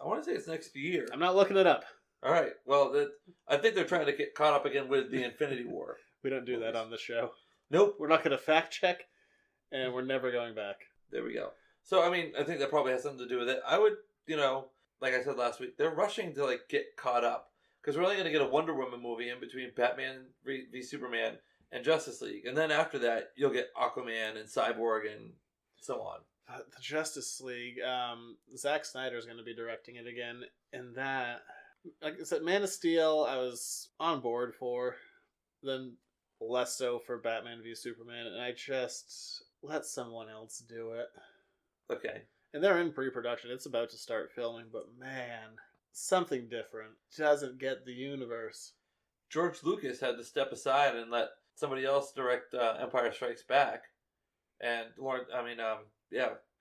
I want to say it's next year. I'm not looking it up. All right. Well, I think they're trying to get caught up again with the Infinity War. We don't do that on the show. Nope. We're not going to fact check, and we're never going back. There we go. So, I mean, I think that probably has something to do with it. I would, like I said last week, they're rushing to, get caught up. Because we're only going to get a Wonder Woman movie in between Batman v Superman and Justice League. And then after that, you'll get Aquaman and Cyborg and so on. The Justice League, Zack Snyder's going to be directing it again. And that, like I said, Man of Steel, I was on board for. Then less so for Batman v Superman. And I just let someone else do it. Okay. And they're in pre-production. It's about to start filming. But man, something different doesn't get the universe. George Lucas had to step aside and let somebody else direct Empire Strikes Back. And Irvin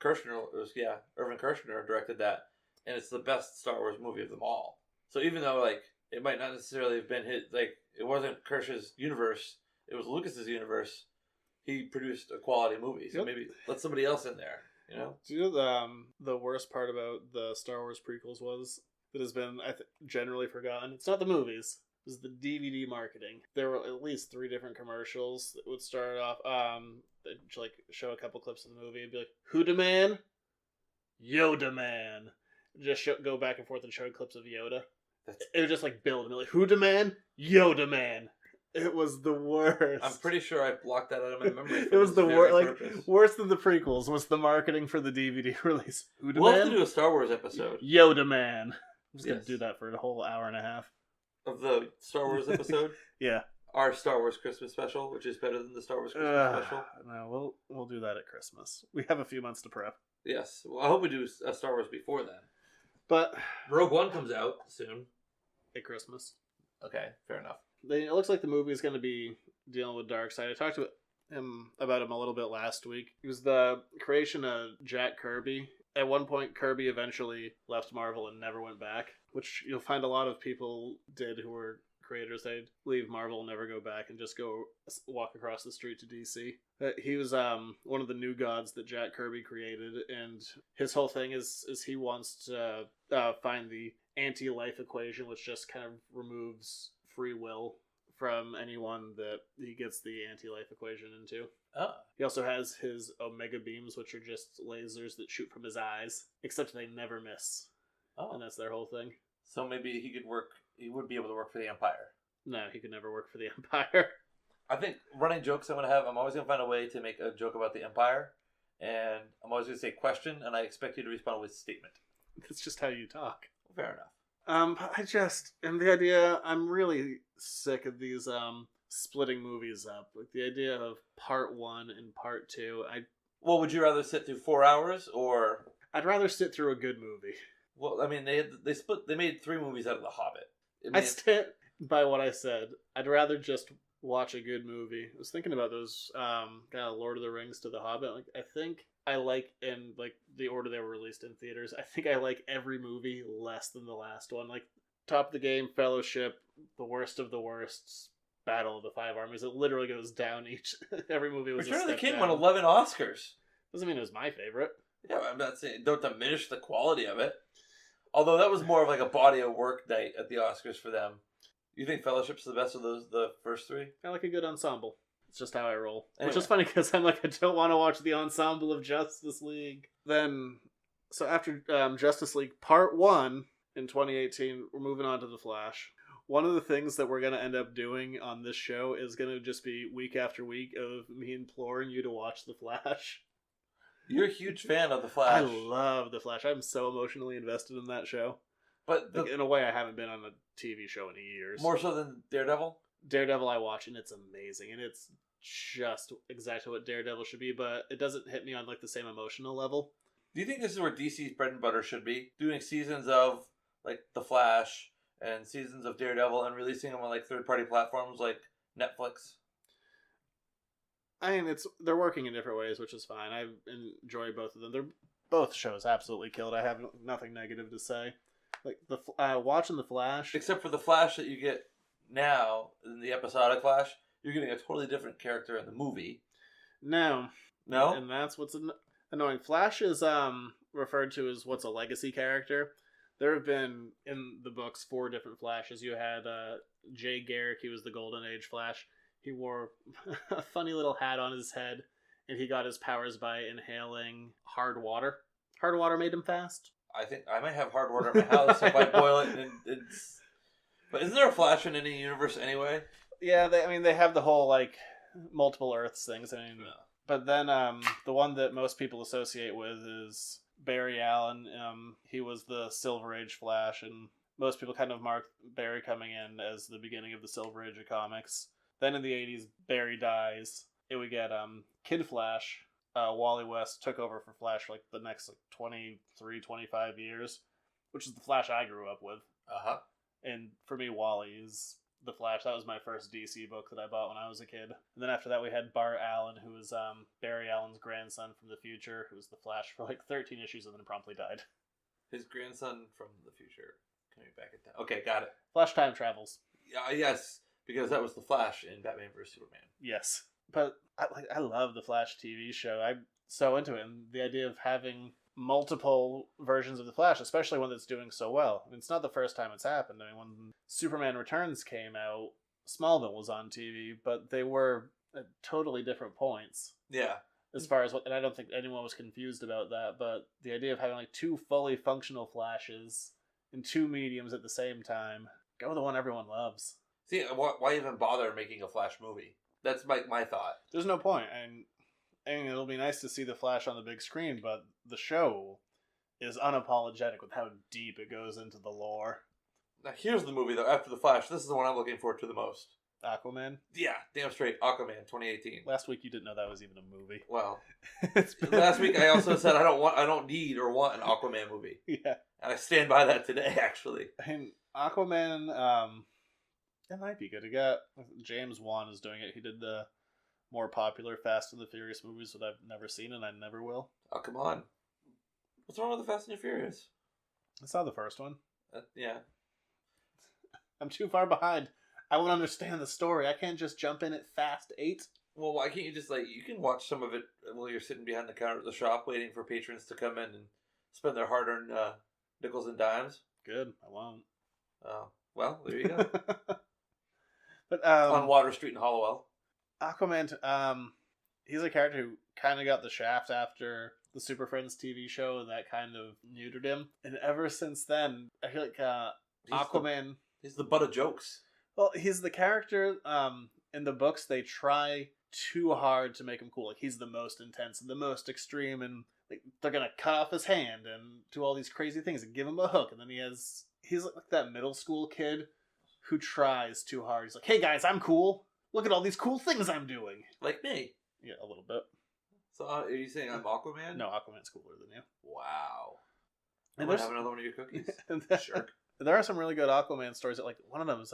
Kershner directed that, and it's the best Star Wars movie of them all. So even though it might not necessarily have been his, it wasn't Kersh's universe, it was Lucas's universe. He produced a quality movie, so maybe let somebody else in there. Do you know the worst part about the Star Wars prequels was that has been generally forgotten? It's not the movies. It was the DVD marketing. There were at least 3 different commercials that would start off. They'd show a couple clips of the movie and be like, "Who man? Yoda man." Just go back and forth and show clips of Yoda. It would just build and be like, "Who man? Yoda man." It was the worst. I'm pretty sure I blocked that out of my memory. It was the worst. Worse than the prequels was the marketing for the DVD release. We'll have to do a Star Wars episode. Yoda man. I'm just gonna do that for a whole hour and a half of the Star Wars episode. Yeah. Our Star Wars Christmas special, which is better than the Star Wars Christmas special. No, we'll do that at Christmas. We have a few months to prep. Yes. Well, I hope we do a Star Wars before then. But Rogue One comes out soon. At Christmas. Okay, fair enough. It looks like the movie is going to be dealing with Darkseid. I talked to him about him a little bit last week. It was the creation of Jack Kirby. At one point, Kirby eventually left Marvel and never went back, which you'll find a lot of people did who were creators. They'd leave Marvel and never go back and just go walk across the street to DC. He was one of the new gods that Jack Kirby created, and his whole thing is he wants to find the anti-life equation, which just kind of removes free will from anyone that he gets the anti-life equation into. He also has his Omega beams, which are just lasers that shoot from his eyes, except they never miss. And that's their whole thing. So maybe he would be able to work for the Empire. No, he could never work for the Empire. I think running jokes I'm always going to find a way to make a joke about the Empire. and I'm always going to say question, and I expect you to respond with statement. That's just how you talk. Fair enough. And the idea, I'm really sick of these, splitting movies up. Like, the idea of part 1 and part 2, Well, would you rather sit through 4 hours, or... I'd rather sit through a good movie. Well, I mean, they made 3 movies out of The Hobbit. I stand by what I said. I'd rather just watch a good movie. I was thinking about those, Lord of the Rings to The Hobbit. Like, I think I like, in like the order they were released in theaters, I think I like every movie less than the last one. Like, Top of the Game, Fellowship, The Worst of the Worst, Battle of the Five Armies. It literally goes down each. Every movie was Return a of the step King down. won 11 Oscars. Doesn't mean it was my favorite. Yeah, I'm not saying don't diminish the quality of it. Although that was more of like a body of work night at the Oscars for them. You think Fellowship's the best of the first 3? I like a good ensemble. It's just how I roll. Anyway. Which is funny because I'm like, I don't want to watch the ensemble of Justice League. Then, so after Justice League Part 1 in 2018, we're moving on to The Flash. One of the things that we're going to end up doing on this show is going to just be week after week of me imploring you to watch The Flash. You're a huge fan of The Flash. I love The Flash. I'm so emotionally invested in that show. But Like, in a way, I haven't been on a TV show in years. more so than Daredevil? Daredevil I watch, and it's amazing. And it's just exactly what Daredevil should be, but it doesn't hit me on like the same emotional level. Do you think this is where DC's bread and butter should be? Doing seasons of like The Flash and seasons of Daredevil and releasing them on like third-party platforms like Netflix? I mean, they're working in different ways, which is fine. I enjoy both of them. They're both shows absolutely killed. I have nothing negative to say. Like watching The Flash, Except for the Flash that you get now in the episodic Flash, you're getting a totally different character in the movie. no, No? and that's what's annoying. Flash is referred to as what's a legacy character. There have been in the books 4 different Flashes. You had Jay Garrick. He was the Golden Age Flash. He wore a funny little hat on his head, and he got his powers by inhaling hard water. Hard water made him fast. I think I might have hard water in my house if I boil it. And it's... But isn't there a Flash in any universe anyway? Yeah, they have the whole like multiple Earths things. I mean, but then the one that most people associate with is Barry Allen. He was the Silver Age Flash, and most people kind of mark Barry coming in as the beginning of the Silver Age of comics. Then in the 80s, Barry dies. And we get Kid Flash. Wally West took over for Flash for like the next 23, 25 years, which is the Flash I grew up with. Uh-huh. And for me, Wally is the Flash. That was my first DC book that I bought when I was a kid. And then after that, we had Bart Allen, who was Barry Allen's grandson from the future, who was the Flash for like 13 issues and then promptly died. His grandson from the future. Coming back in time. Okay, got it. Flash time travels. Yes, because that was the Flash in Batman vs. Superman. Yes. But I love the Flash TV show. I'm so into it. And the idea of having multiple versions of the Flash, especially one that's doing so well. I mean, it's not the first time it's happened. I mean, when Superman Returns came out, Smallville was on TV, but they were at totally different points. Yeah. As far as and I don't think anyone was confused about that, but the idea of having like 2 fully functional Flashes in 2 mediums at the same time, go with the one everyone loves. See, why even bother making a Flash movie? That's my thought. There's no point. And it'll be nice to see the Flash on the big screen, but the show is unapologetic with how deep it goes into the lore. Now, here's the movie, though, after The Flash. This is the one I'm looking forward to the most. Aquaman? Yeah, damn straight. Aquaman, 2018. Last week you didn't know that was even a movie. Well, It's been... last week I also said I don't need or want an Aquaman movie. Yeah. And I stand by that today, actually. And Aquaman, it might be good. It got James Wan is doing it. He did the more popular Fast and the Furious movies that I've never seen and I never will. Oh, come on. What's wrong with the Fast and the Furious? I saw the first one. Yeah. I'm too far behind. I won't understand the story. I can't just jump in at Fast 8. Well, why can't you just, you can watch some of it while you're sitting behind the counter at the shop waiting for patrons to come in and spend their hard-earned nickels and dimes? Good. I won't. Oh, well, there you go. But on Water Street in Hollowell. Aquaman, he's a character who kind of got the shaft after the Super Friends TV show, and that kind of neutered him. And ever since then, I feel like Aquaman... He's the butt of jokes. Well, he's the character, in the books, they try too hard to make him cool. Like, he's the most intense and the most extreme, and like they're gonna cut off his hand and do all these crazy things and give him a hook, and then he's like that middle school kid who tries too hard. He's like, "Hey guys, I'm cool. Look at all these cool things I'm doing." Like me. Yeah, a little bit. So are you saying I'm Aquaman? No, Aquaman's cooler than you. Wow. And I'm gonna have another one of your cookies. Sure. There are some really good Aquaman stories. Like, one of them is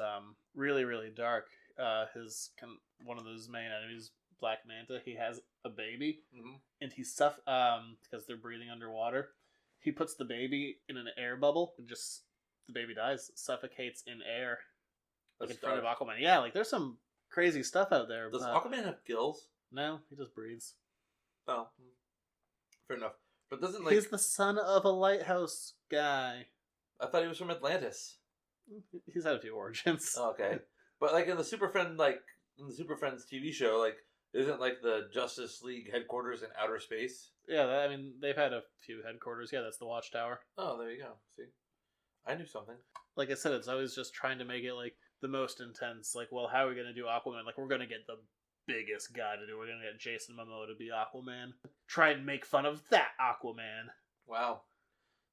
really, really dark. One of those main enemies, Black Manta, he has a baby, and he's because they're breathing underwater. He puts the baby in an air bubble, and just the baby dies, suffocates in air, like in front of Aquaman. Yeah, like there's some crazy stuff out there. Does Aquaman have gills? No, he just breathes. Oh, fair enough. But doesn't he's the son of a lighthouse guy. I thought he was from Atlantis. He's had a few origins. Oh, okay, but like in the Super Friends TV show, like isn't like the Justice League headquarters in outer space? Yeah, I mean they've had a few headquarters. Yeah, that's the Watchtower. Oh, there you go. See, I knew something. Like I said, it's always just trying to make it like the most intense. Like, well, how are we gonna do Aquaman? Like, we're gonna get the biggest guy to do. We're gonna get Jason Momoa to be Aquaman. Try and make fun of that Aquaman. Wow.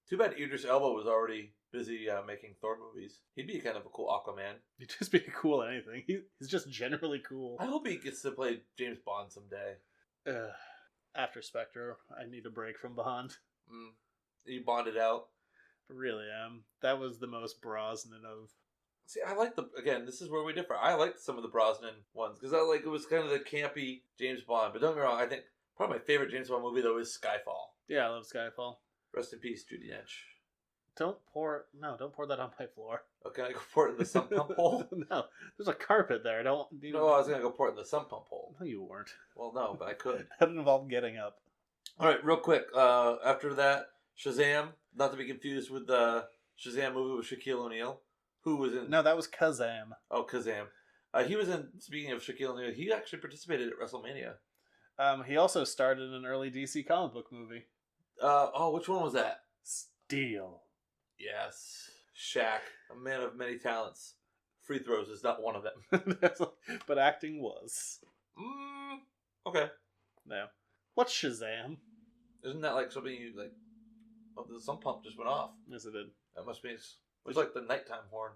Too bad Idris Elba was already busy making Thor movies. He'd be kind of a cool Aquaman. He'd just be cool at anything. He's just generally cool. I hope he gets to play James Bond someday. After Spectre, I need a break from Bond. You bonded out? I really am. That was the most Brosnan of... See, I like again, this is where we differ. I liked some of the Brosnan ones, because it was kind of the campy James Bond. But don't get me wrong, I think probably my favorite James Bond movie, though, is Skyfall. Yeah, I love Skyfall. Rest in peace, Judi Dench. Don't pour that on my floor. Oh, can I go pour it in the sump pump hole? No, there's a carpet there. No, I was going to go pour it in the sump pump hole. No, you weren't. Well, no, but I could. That involved getting up. All right, real quick. After that, Shazam, not to be confused with the Shazam movie with Shaquille O'Neal, who was in... No, that was Kazam. Oh, Kazam. He was in, speaking of Shaquille O'Neal, he actually participated at WrestleMania. He also starred in an early DC comic book movie. Which one was that? Steel. Yes. Shaq, a man of many talents. Free throws is not one of them. But acting was. Okay. No. What's Shazam? Isn't that like something you like... Oh, the sump pump just went off. Yes, it did. That must mean it's like the nighttime horn.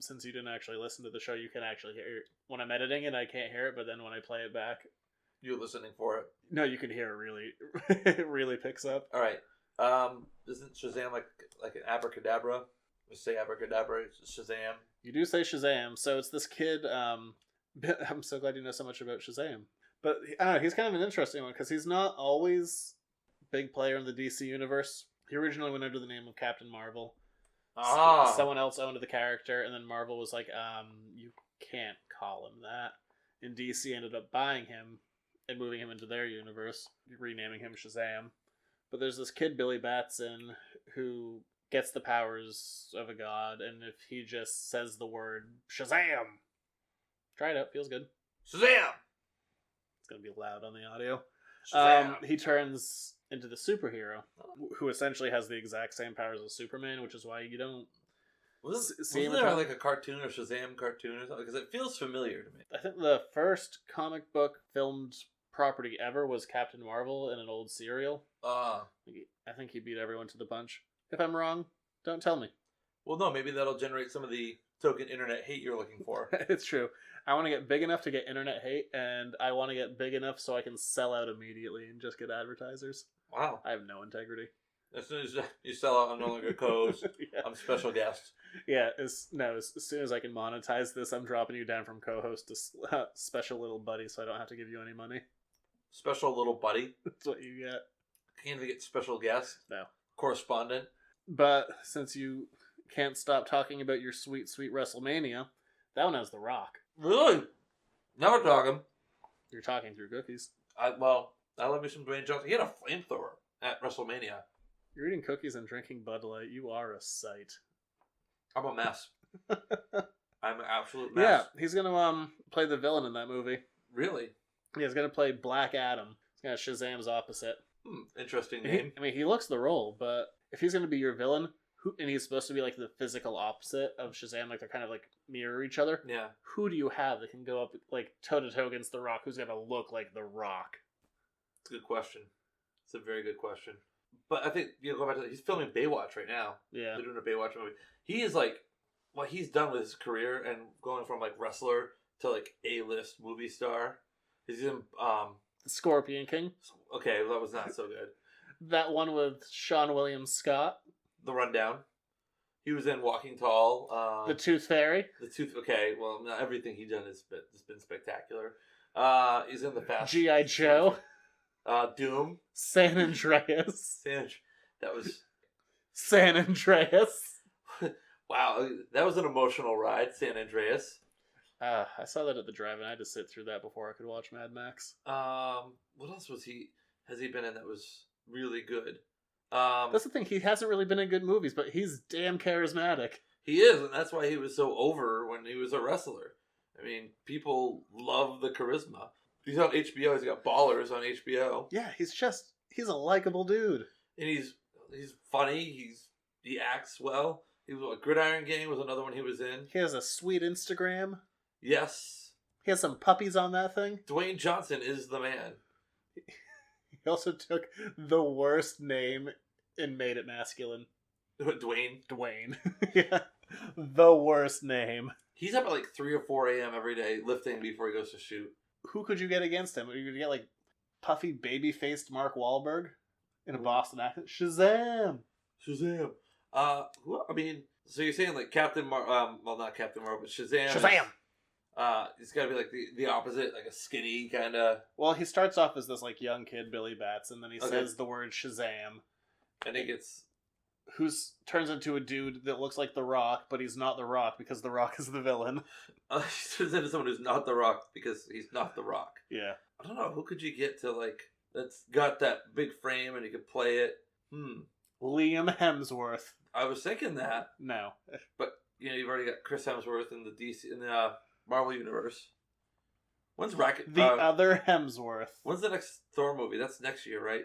Since you didn't actually listen to the show, you can actually hear it. When I'm editing it, I can't hear it, but then when I play it back... You're listening for it? No, you can hear it really... it really picks up. All right. Isn't Shazam like an abracadabra? We say abracadabra, it's Shazam. You do say Shazam, so it's this kid. I'm so glad you know so much about Shazam. But I don't know, he's kind of an interesting one because he's not always a big player in the DC universe. He originally went under the name of Captain Marvel. Someone else owned the character, and then Marvel was like, you can't call him that. And DC ended up buying him and moving him into their universe, renaming him Shazam. But there's this kid, Billy Batson, who gets the powers of a god, and if he just says the word Shazam, try it out, feels good. Shazam! It's going to be loud on the audio. Shazam! He turns into the superhero, who essentially has the exact same powers as Superman, which is why you don't see him. Wasn't there like a cartoon or Shazam cartoon or something? Because it feels familiar to me. I think the first comic book filmed property ever was Captain Marvel in an old serial. I think he beat everyone to the punch. If I'm wrong, don't tell me. Well, no, maybe that'll generate some of the token internet hate you're looking for. It's true. I want to get big enough to get internet hate, and I want to get big enough so I can sell out immediately and just get advertisers. Wow. I have no integrity. As soon as you sell out, I'm no longer co-host. Yeah. I'm special guest. Yeah, as soon as I can monetize this, I'm dropping you down from co-host to special little buddy, so I don't have to give you any money. Special little buddy? That's what you get. Can't even get special guest? No. Correspondent? But since you can't stop talking about your sweet, sweet WrestleMania, that one has The Rock. Really? Now we're talking. You're talking through cookies. I love me some Dwayne Johnson. He had a flamethrower at WrestleMania. You're eating cookies and drinking Bud Light. You are a sight. I'm a mess. I'm an absolute mess. Yeah, he's gonna play the villain in that movie. Really? Yeah, he's gonna play Black Adam. He's gonna Shazam's opposite. Interesting name. He looks the role, but if he's gonna be your villain, and he's supposed to be like the physical opposite of Shazam, like they're kind of like mirror each other. Yeah. Who do you have that can go up like toe to toe against The Rock? Who's gonna look like The Rock? It's a good question. It's a very good question. But I think going back to he's filming Baywatch right now. Yeah, they're doing a Baywatch movie. He is like what he's done with his career and going from like wrestler to like A-list movie star. He's in Scorpion King. Okay, that was not so good. That one with Sean William Scott. The Rundown. He was in Walking Tall. The Tooth Fairy. Okay, well, not everything he's done has been spectacular. He's in the Fast. G.I. Joe. Doom. San Andreas. That was San Andreas. Wow, that was an emotional ride, San Andreas. I saw that at the drive-in. I had to sit through that before I could watch Mad Max. What else has he been in that was really good? That's the thing. He hasn't really been in good movies, but he's damn charismatic. He is, and that's why he was so over when he was a wrestler. I mean, people love the charisma. He's on HBO. He's got Ballers on HBO. Yeah, he's a likable dude. And he's funny. He acts well. He was Gridiron Gang was another one he was in. He has a sweet Instagram. Yes. He has some puppies on that thing. Dwayne Johnson is the man. He also took the worst name and made it masculine. Dwayne. Yeah. The worst name. He's up at like 3 or 4 a.m. every day lifting before he goes to shoot. Who could you get against him? You could get like puffy baby-faced Mark Wahlberg in a Boston accent. Shazam! I mean, so you're saying like Captain Marvel, well, not Captain Marvel, but Shazam. It's got to be like the opposite, like a skinny kind of. Well, he starts off as this like young kid, Billy Batts, and then he says the word Shazam. And it gets. Turns into a dude that looks like The Rock, but he's not The Rock because The Rock is the villain. He turns into someone who's not The Rock because he's not The Rock. Yeah. I don't know, who could you get to like, that's got that big frame and he could play it? Liam Hemsworth. I was thinking that. No. But, you've already got Chris Hemsworth in the Marvel Universe. When's other Hemsworth. When's the next Thor movie? That's next year, right?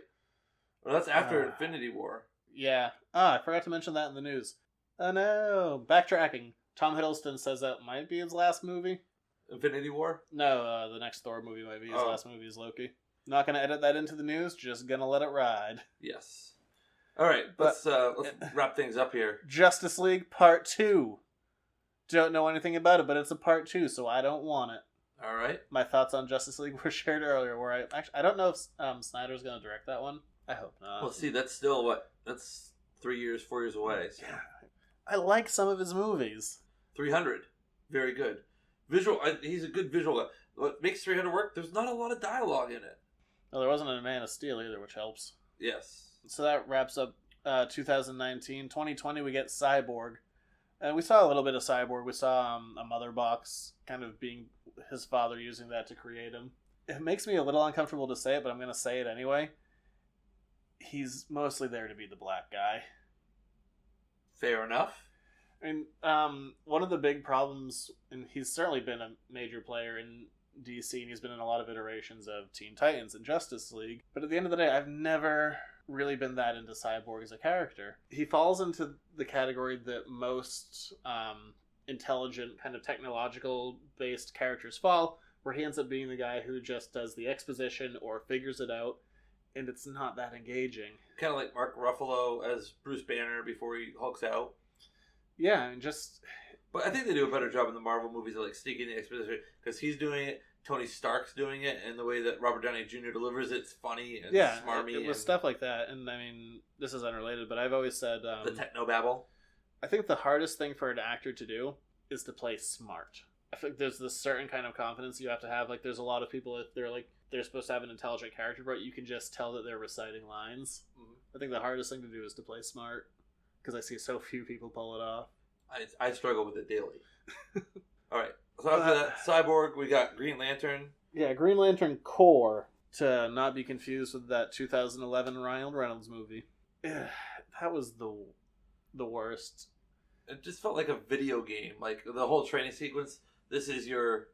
Well, that's after Infinity War. Yeah. I forgot to mention that in the news. Oh no. Backtracking. Tom Hiddleston says that might be his last movie. Infinity War? No, the next Thor movie might be his last movie is Loki. Not gonna edit that into the news, just gonna let it ride. Yes. Alright, let's wrap things up here. Justice League Part 2. Don't know anything about it, but it's a Part 2, so I don't want it. Alright. My thoughts on Justice League were shared earlier, where I don't know if Snyder's gonna direct that one. I hope not. Well, see, that's still that's 4 years away. So. Yeah. I like some of his movies. 300. Very good. He's a good visual guy. What makes 300 work, there's not a lot of dialogue in it. No, there wasn't a Man of Steel either, which helps. Yes. So that wraps up 2019. 2020, we get Cyborg. And we saw a little bit of Cyborg. We saw a mother box kind of being his father using that to create him. It makes me a little uncomfortable to say it, but I'm going to say it anyway. He's mostly there to be the black guy. Fair enough. I mean, one of the big problems, and he's certainly been a major player in DC, and he's been in a lot of iterations of Teen Titans and Justice League, but at the end of the day, I've never really been that into Cyborg as a character. He falls into the category that most intelligent, kind of technological-based characters fall, where he ends up being the guy who just does the exposition or figures it out, and it's not that engaging. Kind of like Mark Ruffalo as Bruce Banner before he hulks out. Yeah, and just... But I think they do a better job in the Marvel movies of like sneaking the exposition, because he's doing it, Tony Stark's doing it, and the way that Robert Downey Jr. delivers it's funny and smarmy. It was stuff like that, and I mean, this is unrelated, but I've always said... the technobabble? I think the hardest thing for an actor to do is to play smart. I think there's this certain kind of confidence you have to have. Like, there's a lot of people, if they're supposed to have an intelligent character, but you can just tell that they're reciting lines. Mm-hmm. I think the hardest thing to do is to play smart, because I see so few people pull it off. I struggle with it daily. All right. So after that, Cyborg, we got Green Lantern. Yeah, Green Lantern Corps, to not be confused with that 2011 Ryan Reynolds movie. That was the worst. It just felt like a video game. Like, the whole training sequence, this is your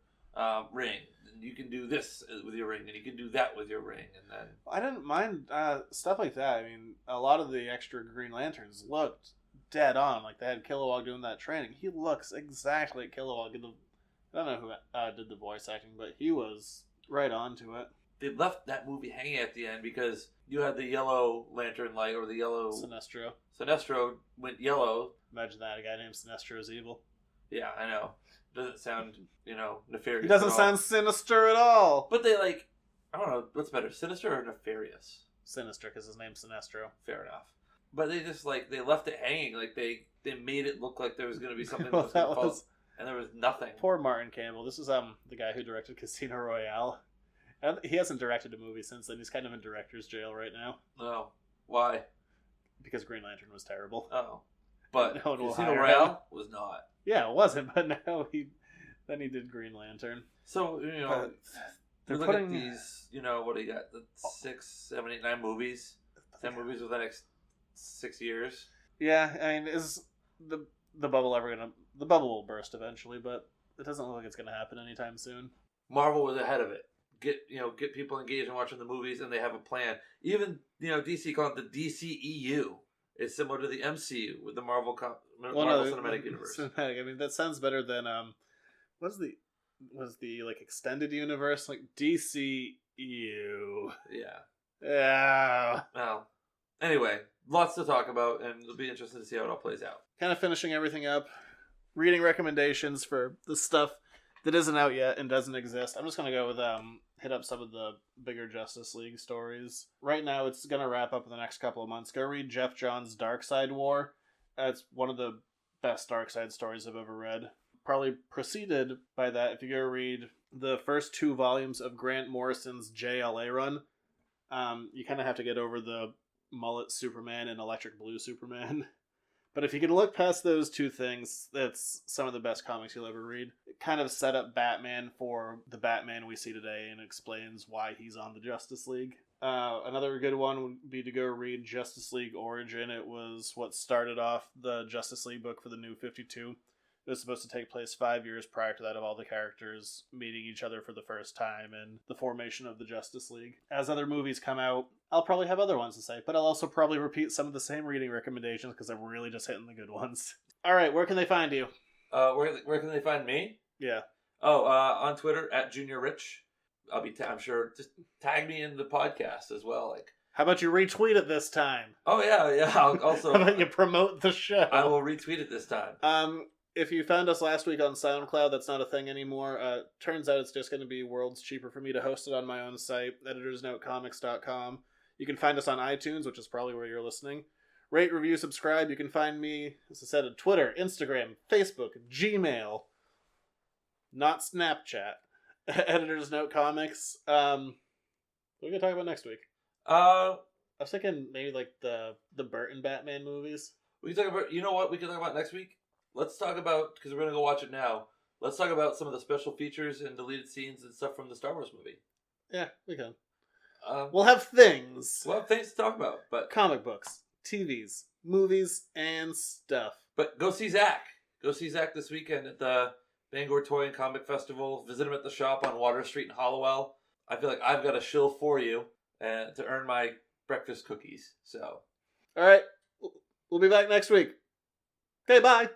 ring. And you can do this with your ring, and you can do that with your ring. And then I didn't mind stuff like that. I mean, a lot of the extra Green Lanterns looked dead on. Like, they had Kilowog doing that training. He looks exactly like Kilowog. I don't know who did the voice acting, but he was right on to it. They left that movie hanging at the end because you had the yellow lantern light, or the yellow... Sinestro. Sinestro went yellow. Imagine that, a guy named Sinestro is evil. Yeah, I know. Doesn't sound, nefarious. He doesn't sound sinister at all. But they, I don't know, what's better, sinister or nefarious? Sinister, because his name's Sinestro. Fair enough. But they just, they left it hanging. They made it look like there was going to be something Well, that was going to fall. And there was nothing. Poor Martin Campbell. This is the guy who directed Casino Royale. And he hasn't directed a movie since then. He's kind of in director's jail right now. Oh. Why? Because Green Lantern was terrible. Oh. But no one Casino Royale was not. Yeah, it wasn't, but now he did Green Lantern. So, they're look putting... at these, what do you got? The 6, 7, 8, 9 movies? 10 movies over the next 6 years? Yeah, I mean, is the bubble ever gonna... The bubble will burst eventually, but it doesn't look like it's gonna happen anytime soon. Marvel was ahead of it. Get people engaged in watching the movies, and they have a plan. Even, DC called it the DCEU. It's similar to the MCU with the Marvel Cinematic Universe. Cinematic. I mean, that sounds better than was the extended universe, like DCEU? Yeah. Well, anyway, lots to talk about, and it'll be interesting to see how it all plays out. Kind of finishing everything up, reading recommendations for the stuff that isn't out yet and doesn't exist. I'm just gonna go with hit up some of the bigger Justice League stories. Right now, it's gonna wrap up in the next couple of months. Go read Jeff Johns' Darkseid War. It's one of the best Darkseid stories I've ever read. Probably preceded by that, if you go read the first 2 volumes of Grant Morrison's JLA run, you kind of have to get over the mullet Superman and electric blue Superman. But if you can look past those 2 things, that's some of the best comics you'll ever read. It kind of set up Batman for the Batman we see today and explains why he's on the Justice League. Another good one would be to go read Justice League Origin. It was what started off the Justice League book for the New 52. It was supposed to take place 5 years prior to that, of all the characters meeting each other for the first time and the formation of the Justice League. As other movies come out, I'll probably have other ones to say, but I'll also probably repeat some of the same reading recommendations because I'm really just hitting the good ones. All right, where can they find you? Where can they find me? Yeah. Oh, on Twitter @JuniorRich. I'll be. I'm sure. Just tag me in the podcast as well. How about you retweet it this time? Oh yeah. I'll also. How about you promote the show? I will retweet it this time. If you found us last week on SoundCloud, that's not a thing anymore. Turns out it's just going to be worlds cheaper for me to host it on my own site, editorsnotecomics.com. You can find us on iTunes, which is probably where you're listening. Rate, review, subscribe. You can find me, as I said, on Twitter, Instagram, Facebook, Gmail, not Snapchat. Editors Note Comics. What are we going to talk about next week? I was thinking maybe the Burton Batman movies. We can talk about, you know what we can talk about next week? Let's talk about, because we're going to go watch it now, let's talk about some of the special features and deleted scenes and stuff from the Star Wars movie. Yeah, we can. We'll have things. We'll have things to talk about. But comic books, TVs, movies, and stuff. But go see Zach. Go see Zach this weekend at the Bangor Toy and Comic Festival. Visit him at the shop on Water Street in Hollowell. I feel like I've got a shill for you to earn my breakfast cookies. So, all right. We'll be back next week. Okay, bye.